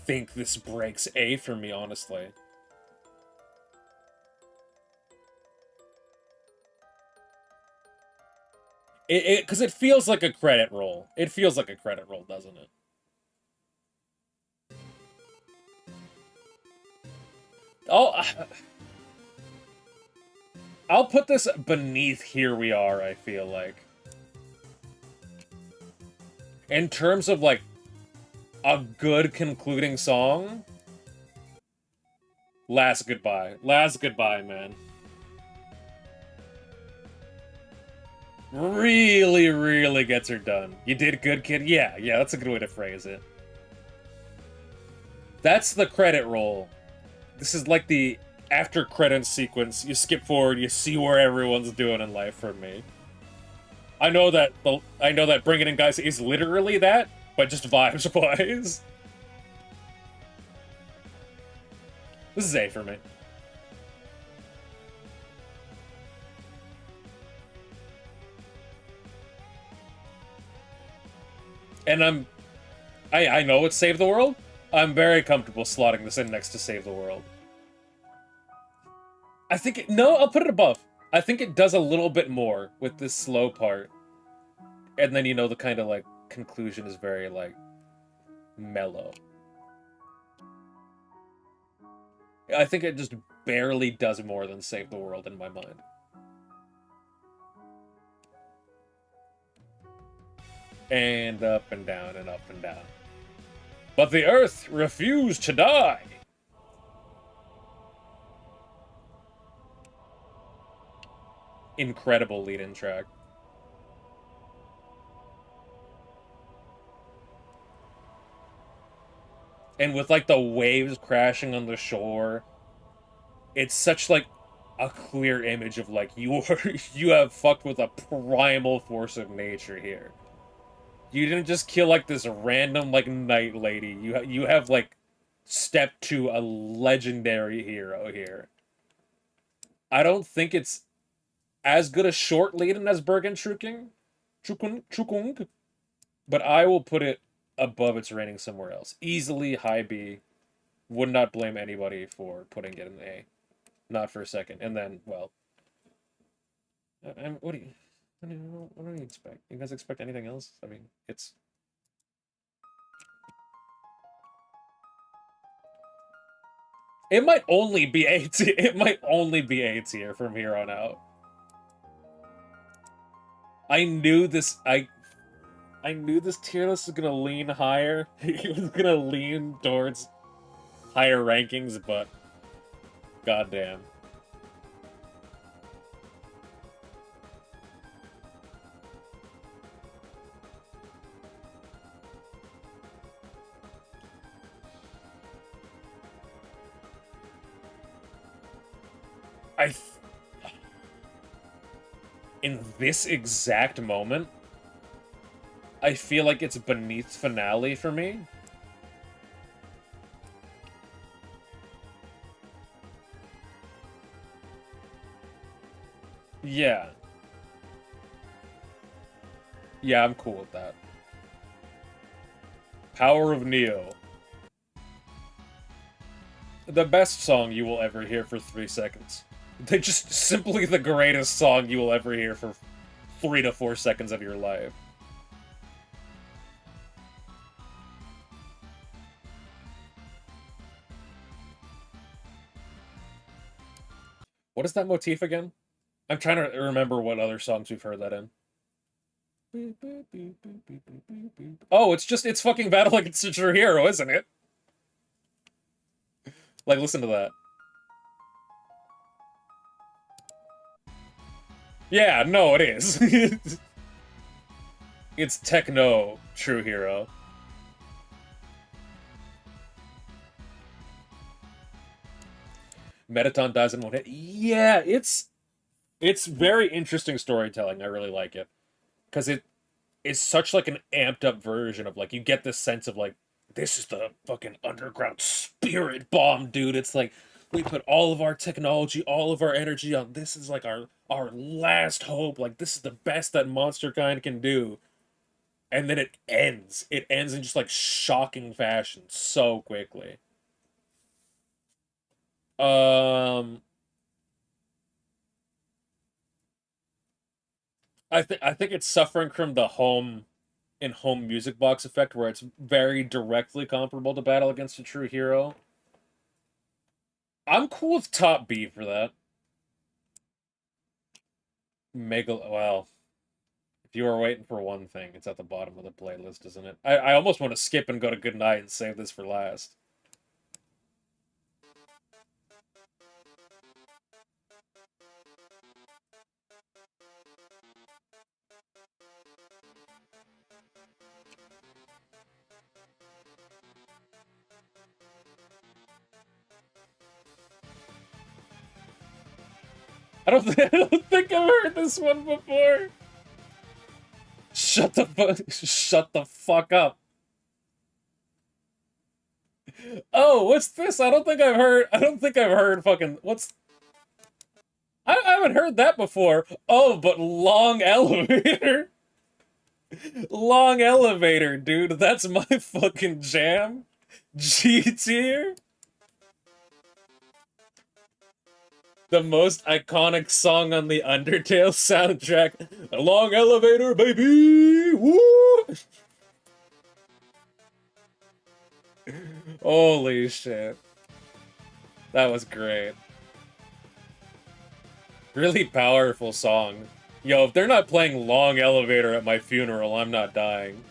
think this breaks A for me, honestly. Because it feels like a credit roll. It feels like a credit roll, doesn't it? I'll put this beneath Here We Are, I feel like. In terms of, like, a good concluding song, Last Goodbye. Last Goodbye, man. Really, really gets her done. You did good, kid? Yeah, that's a good way to phrase it. That's the credit roll. This is like the after credits sequence. You skip forward, you see where everyone's doing in life for me. I know that Bring It In Guys is literally that, but just vibes-wise. This is A for me. And I know it's Save the World. I'm very comfortable slotting this in next to Save the World. I think no, I'll put it above. I think it does a little bit more with this slow part. And then, you know, the kind of, like, conclusion is very, like, mellow. I think it just barely does more than save the world in my mind. And up and down and up and down. But the Earth refused to die! Incredible lead-in track. And with, like, the waves crashing on the shore, it's such, like, a clear image of, like, you have fucked with a primal force of nature here. You didn't just kill, like, this random, like, night lady. You have, like, stepped to a legendary hero here. I don't think it's as good a short lead-in as Bergen Trukung, but I will put it above its rating somewhere else. Easily high B. Would not blame anybody for putting it in A. Not for a second. And then, well, what do you expect? You guys expect anything else? I mean, it's... It might only be A tier. It might only be A tier from here on out. I knew this tier list was gonna lean higher. It was gonna lean towards higher rankings, but goddamn. In this exact moment, I feel like it's beneath finale for me. Yeah. Yeah, I'm cool with that. Power of Neo. The best song you will ever hear for 3 seconds. They're just simply the greatest song you will ever hear for 3 to 4 seconds of your life. What is that motif again? I'm trying to remember what other songs we've heard that in. Oh, it's fucking Battle Against a True Hero, isn't it? Like, listen to that. Yeah, no, it is. It's techno True Hero. Metaton dies in one hit. Yeah, it's very interesting storytelling. I really like it. Because it is such, like, an amped up version of, like, you get this sense of, like, this is the fucking underground spirit bomb, dude. It's like, we put all of our technology, all of our energy on this is, like, our last hope. Like, this is the best that Monster Kind can do. And then it ends. It ends in just, like, shocking fashion so quickly. Um... I think it's suffering from the home music box effect, where it's very directly comparable to Battle Against a True Hero. I'm cool with top B for that. Well, if you were waiting for one thing, it's at the bottom of the playlist, isn't it? I almost want to skip and go to Good Night and save this for last. I don't think I've heard this one before. Shut the fuck up. Oh, what's this? I don't think I've heard fucking I haven't heard that before. Oh, but Long Elevator. Long Elevator, dude. That's my fucking jam. G tier. The most iconic song on the Undertale soundtrack. A long elevator, baby! Woo! Holy shit. That was great. Really powerful song. Yo, if they're not playing Long Elevator at my funeral, I'm not dying.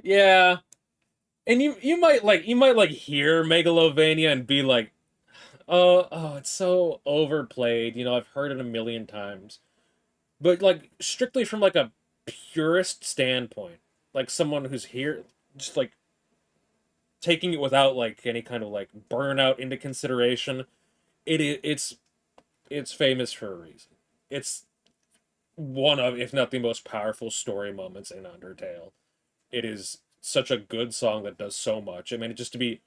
Yeah. And you might hear Megalovania and be like, oh, it's so overplayed. You know, I've heard it a million times. But like strictly from like a purist standpoint, like someone who's here just like taking it without like any kind of like burnout into consideration, it's famous for a reason. It's one of, if not the most powerful story moments in Undertale. It is such a good song that does so much. I mean, just to be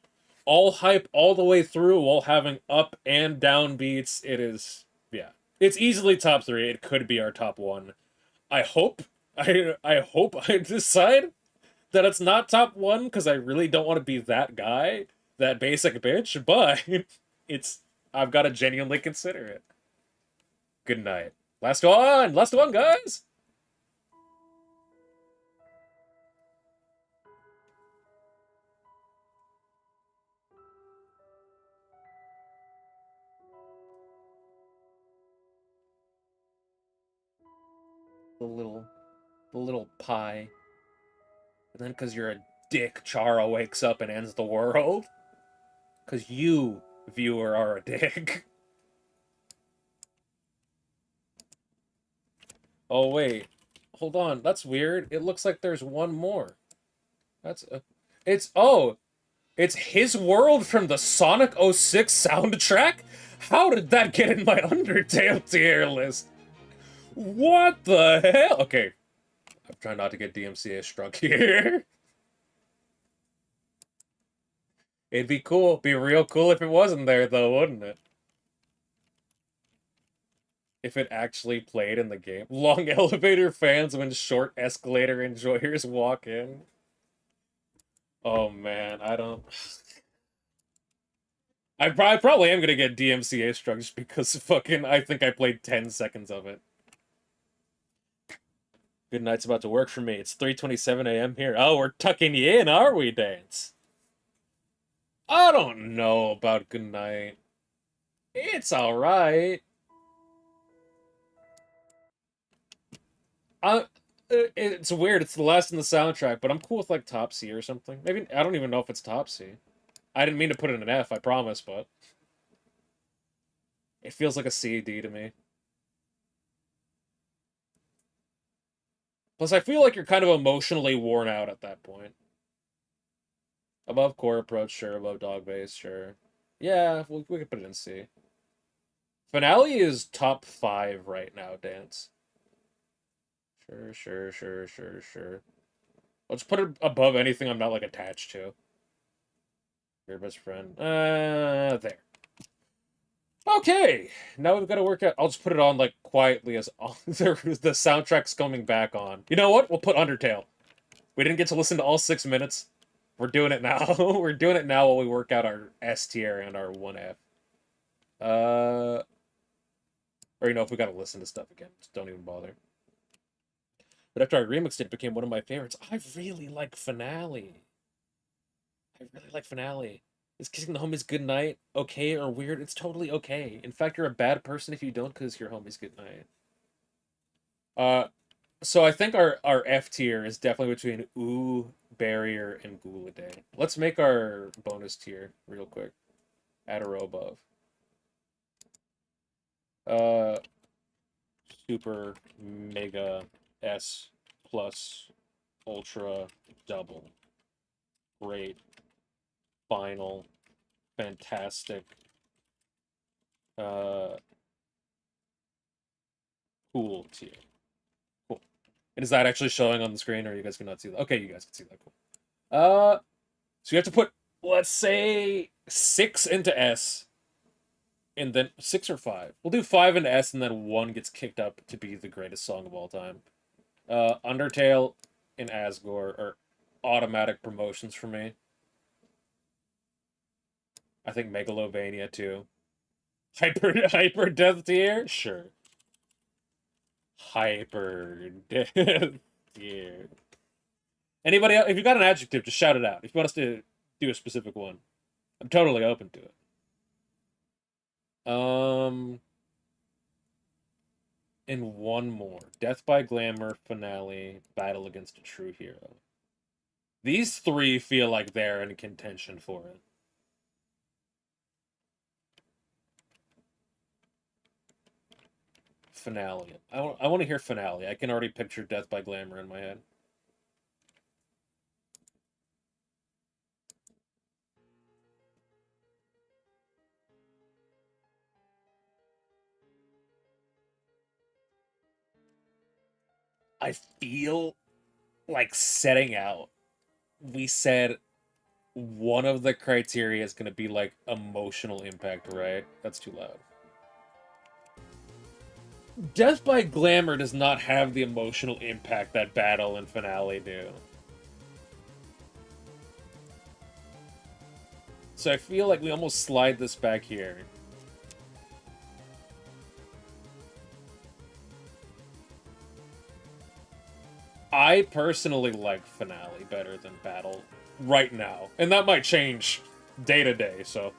all hype all the way through while having up and down beats, it is, yeah. It's easily top three. It could be our top one. I hope I hope I decide that it's not top one because I really don't want to be that guy, that basic bitch, but it's I've got to genuinely consider it. Good night. Last one, guys. The little, the little pie. And then because you're a dick, Chara wakes up and ends the world. Because you, viewer, are a dick. Oh wait, hold on. That's weird. It looks like there's one more. That's it's oh, it's his world from the Sonic '06 soundtrack? How did that get in my Undertale tier list? What the hell? Okay, I'm trying not to get DMCA struck here. It'd be cool. Be real cool if it wasn't there, though, wouldn't it? If it actually played in the game. Long elevator fans when short escalator enjoyers walk in. Oh man, I don't. I probably am gonna get DMCA struck just because fucking I think I played 10 seconds of it. Good night's about to work for me. It's 3:27 a.m. here. Oh, we're tucking you in, are we, Dance? I don't know about good night. It's alright. I, it's weird. It's the last in the soundtrack, but I'm cool with like top C or something. Maybe I don't even know if it's top C. I didn't mean to put it in an F, I promise, but it feels like a C D to me. Plus, I feel like you're kind of emotionally worn out at that point. Above core approach, sure. Above dog base, sure. Yeah, we could put it in C. Finale is top 5 right now, Dance. Sure, sure, sure, sure, sure. Let's put it above anything I'm not like attached to. Your best friend. There. Okay, now we've got to work out. I'll just put it on like quietly as the soundtrack's coming back on. You know what? We'll put Undertale. We didn't get to listen to all 6 minutes. We're doing it now. We're doing it now while we work out our S tier and our 1F. Or you know, if we gotta listen to stuff again, just don't even bother. But after I remixed it, it became one of my favorites. I really like Finale. I really like Finale. Is kissing the homies goodnight okay or weird? It's totally okay. In fact, you're a bad person if you don't kiss your homies goodnight. Uh, so I think our F tier is definitely between Ooh, Barrier, and Guladay. Let's make our bonus tier real quick. Add a row above. Uh, Super, Mega, S, Plus, Ultra, Double. Great, Final, Fantastic, uh, Cool tier. Cool. And is that actually showing on the screen, or you guys cannot see that? Okay, you guys can see that. Cool. So you have to put, let's say, 6 into S, and then 6 or 5. We'll do 5 into S, and then 1 gets kicked up to be the greatest song of all time. Undertale and Asgore are automatic promotions for me. I think Megalovania too. Hyper Death Tier? Sure. Hyper Death Tier. Anybody else? If you got an adjective, just shout it out. If you want us to do a specific one, I'm totally open to it. And one more. Death by Glamour, Finale, Battle Against a True Hero. These three feel like they're in contention for it. Finale. I want to hear Finale. I can already picture Death by Glamour in my head. I feel like setting out. We said one of the criteria is going to be like emotional impact, right? That's too loud. Death by Glamour does not have the emotional impact that Battle and Finale do. So I feel like we almost slide this back here. I personally like Finale better than Battle right now. And that might change day to day, so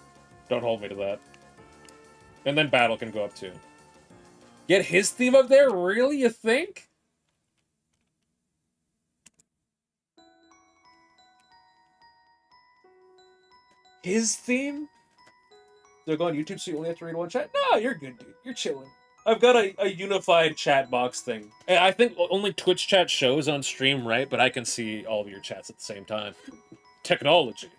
don't hold me to that. And then Battle can go up too. Get his theme up there? Really, you think? His theme? Do I go on YouTube so you only have to read one chat? No, you're good, dude. You're chilling. I've got a unified chat box thing. I think only Twitch chat shows on stream, right? But I can see all of your chats at the same time. Technology.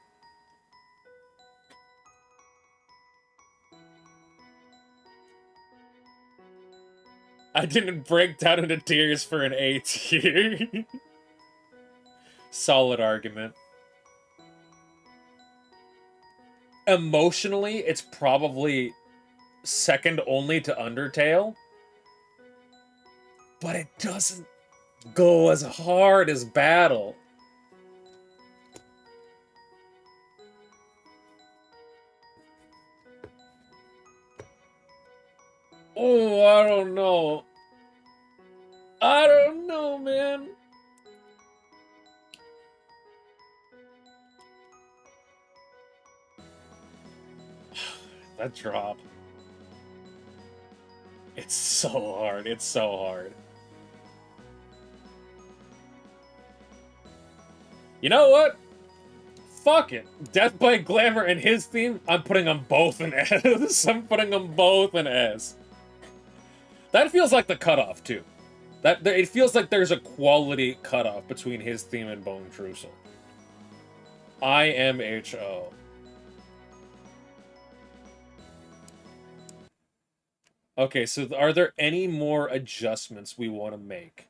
I didn't break down into tears for an A tier. Solid argument. Emotionally, it's probably second only to Undertale. But it doesn't go as hard as Battle. Oh, I don't know. I don't know, man. That drop. It's so hard. It's so hard. You know what? Fuck it. Death by Glamour and his theme, I'm putting them both in S. I'm putting them both in S. That feels like the cutoff, too. It feels like there's a quality cutoff between his theme and Bone Trussell. IMHO. Okay, so are there any more adjustments we want to make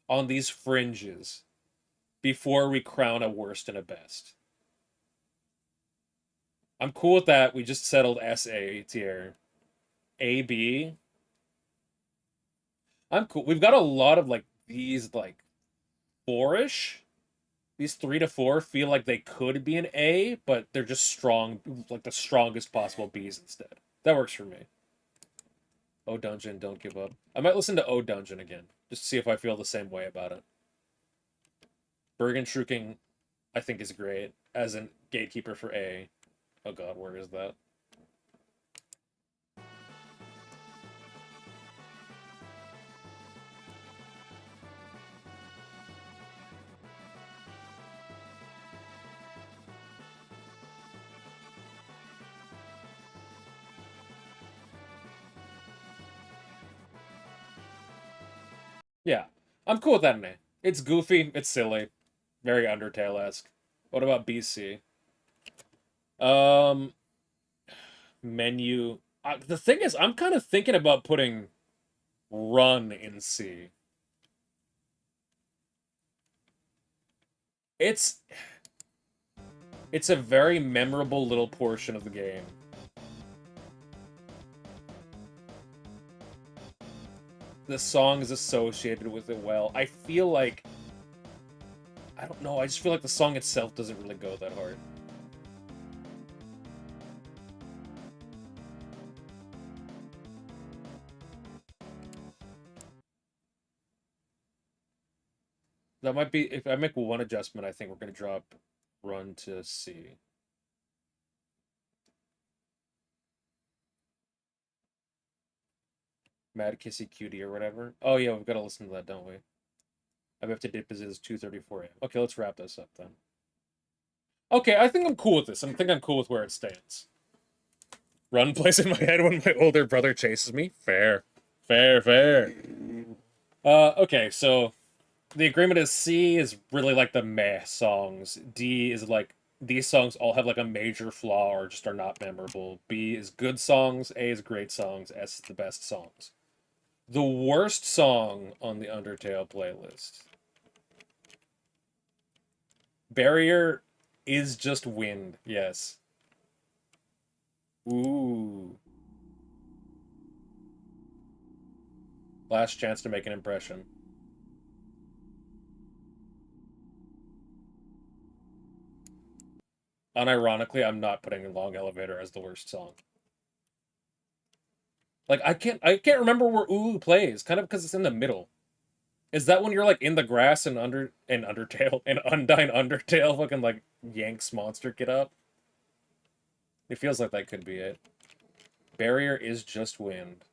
on these fringes before we crown a worst and a best? I'm cool with that. We just settled SA tier. AB. I'm cool. We've got a lot of like these like four-ish. These 3 to 4 feel like they could be an A, but they're just strong, like the strongest possible Bs instead. That works for me. O Dungeon, don't give up. I might listen to O Dungeon again, just to see if I feel the same way about it. Bergen Shruking, I think, is great as a gatekeeper for A. Oh god, where is that? Yeah, I'm cool with that in A. It's goofy, it's silly, very Undertale-esque. What about BC? Um, Menu. The thing is, I'm kind of thinking about putting Run in C. It's a very memorable little portion of the game. the song is associated with it well. I feel like, I don't know, I just feel like the song itself doesn't really go that hard. That might be, if I make one adjustment, I think we're going to drop run to C. Mad Kissy Cutie or whatever. Oh yeah, we've got to listen to that, don't we? I have to dip as it is 2:34 a.m. Okay, let's wrap this up then. Okay, I think I'm cool with this. I think I'm cool with where it stands. Run plays in my head when my older brother chases me. Fair. Fair, fair. Okay, so the agreement is C is really like the meh songs. D is like these songs all have like a major flaw or just are not memorable. B is good songs. A is great songs. S is the best songs. The worst song on the Undertale playlist. Barrier is just wind, yes. Ooh. Last chance to make an impression. Unironically, I'm not putting Long Elevator as the worst song. Like I can't remember where Ooh plays, kind of because it's in the middle. Is that when you're like in the grass and Undertale and Undyne Undertale fucking like yanks monster get up? It feels like that could be it. Barrier is just wind.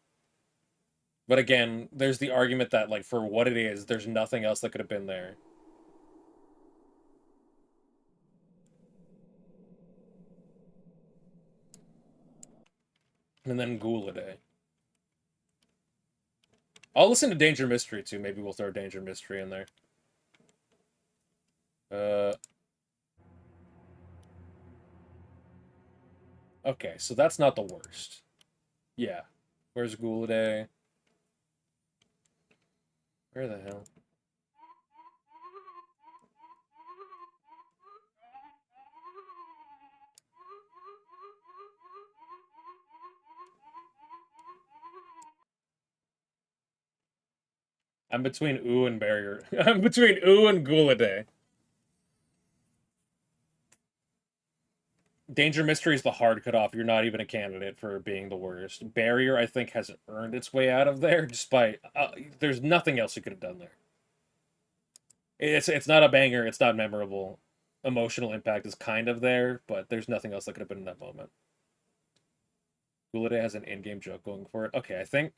But again, there's the argument that like for what it is, there's nothing else that could have been there. And then Ghouliday. I'll listen to Danger Mystery too. Maybe we'll throw Danger Mystery in there. Okay, so that's not the worst. Yeah. Where's Ghouliday? Where the hell? I'm between Ooh and Barrier. I'm between Ooh and Ghouliday. Danger Mystery is the hard cutoff. You're not even a candidate for being the worst. Barrier, I think, has earned its way out of there just by... there's nothing else you could have done there. It's not a banger. It's not memorable. Emotional impact is kind of there, but there's nothing else that could have been in that moment. Ghouliday has an in-game joke going for it. Okay, I think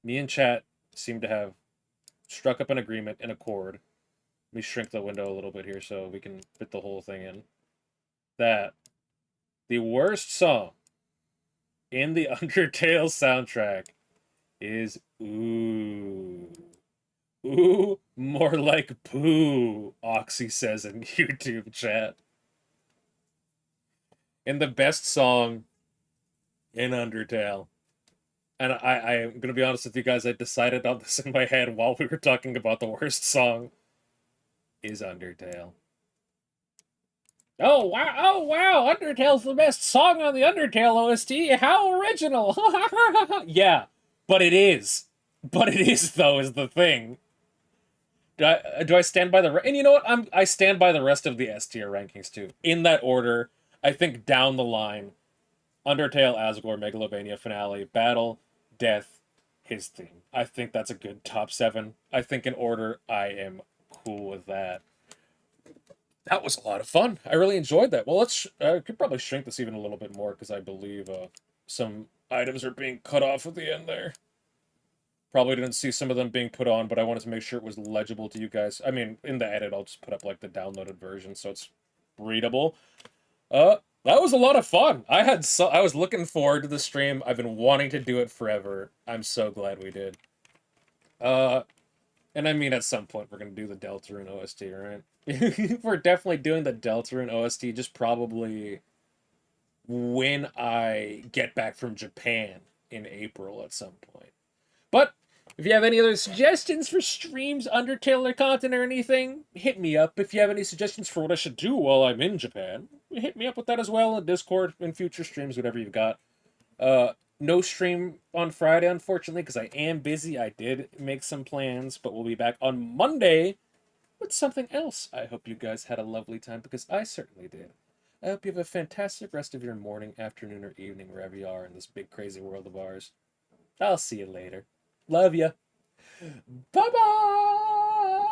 me and chat seem to have struck up an agreement, an accord. Let me shrink the window a little bit here so we can fit the whole thing in. That the worst song in the Undertale soundtrack is Ooh. Ooh, more like poo, Oxy says in YouTube chat. And the best song in Undertale. And I'm gonna be honest with you guys, I decided on this in my head while we were talking about the worst song is Undertale. Oh wow, Undertale's the best song on the Undertale OST. How original. Yeah, but it is. But it is though, is the thing. Do I stand by the and you know what? I stand by the rest of the S tier rankings too. In that order, I think down the line, Undertale, Asgore, Megalovania, Finale, Battle, Death, his theme. I think that's a good top 7. I think in order, I am cool with that. That was a lot of fun. I really enjoyed that. Well, let's I could probably shrink this even a little bit more because I believe some items are being cut off at the end there. Probably didn't see some of them being put on, but I wanted to make sure it was legible to you guys. I mean, in the edit, I'll just put up like the downloaded version so it's readable. That was a lot of fun. I was looking forward to the stream. I've been wanting to do it forever. I'm so glad we did. And I mean, at some point we're gonna do the Deltarune OST, right? We're definitely doing the Deltarune OST. Just probably when I get back from Japan in April at some point. But if you have any other suggestions for streams, Undertale or content or anything, hit me up. If you have any suggestions for what I should do while I'm in Japan, hit me up with that as well in Discord, in future streams, whatever you've got. No stream on Friday, unfortunately, because I am busy. I did make some plans, but we'll be back on Monday with something else. I hope you guys had a lovely time because I certainly did. I hope you have a fantastic rest of your morning, afternoon, or evening, wherever you are in this big, crazy world of ours. I'll see you later. Love ya. Bye bye.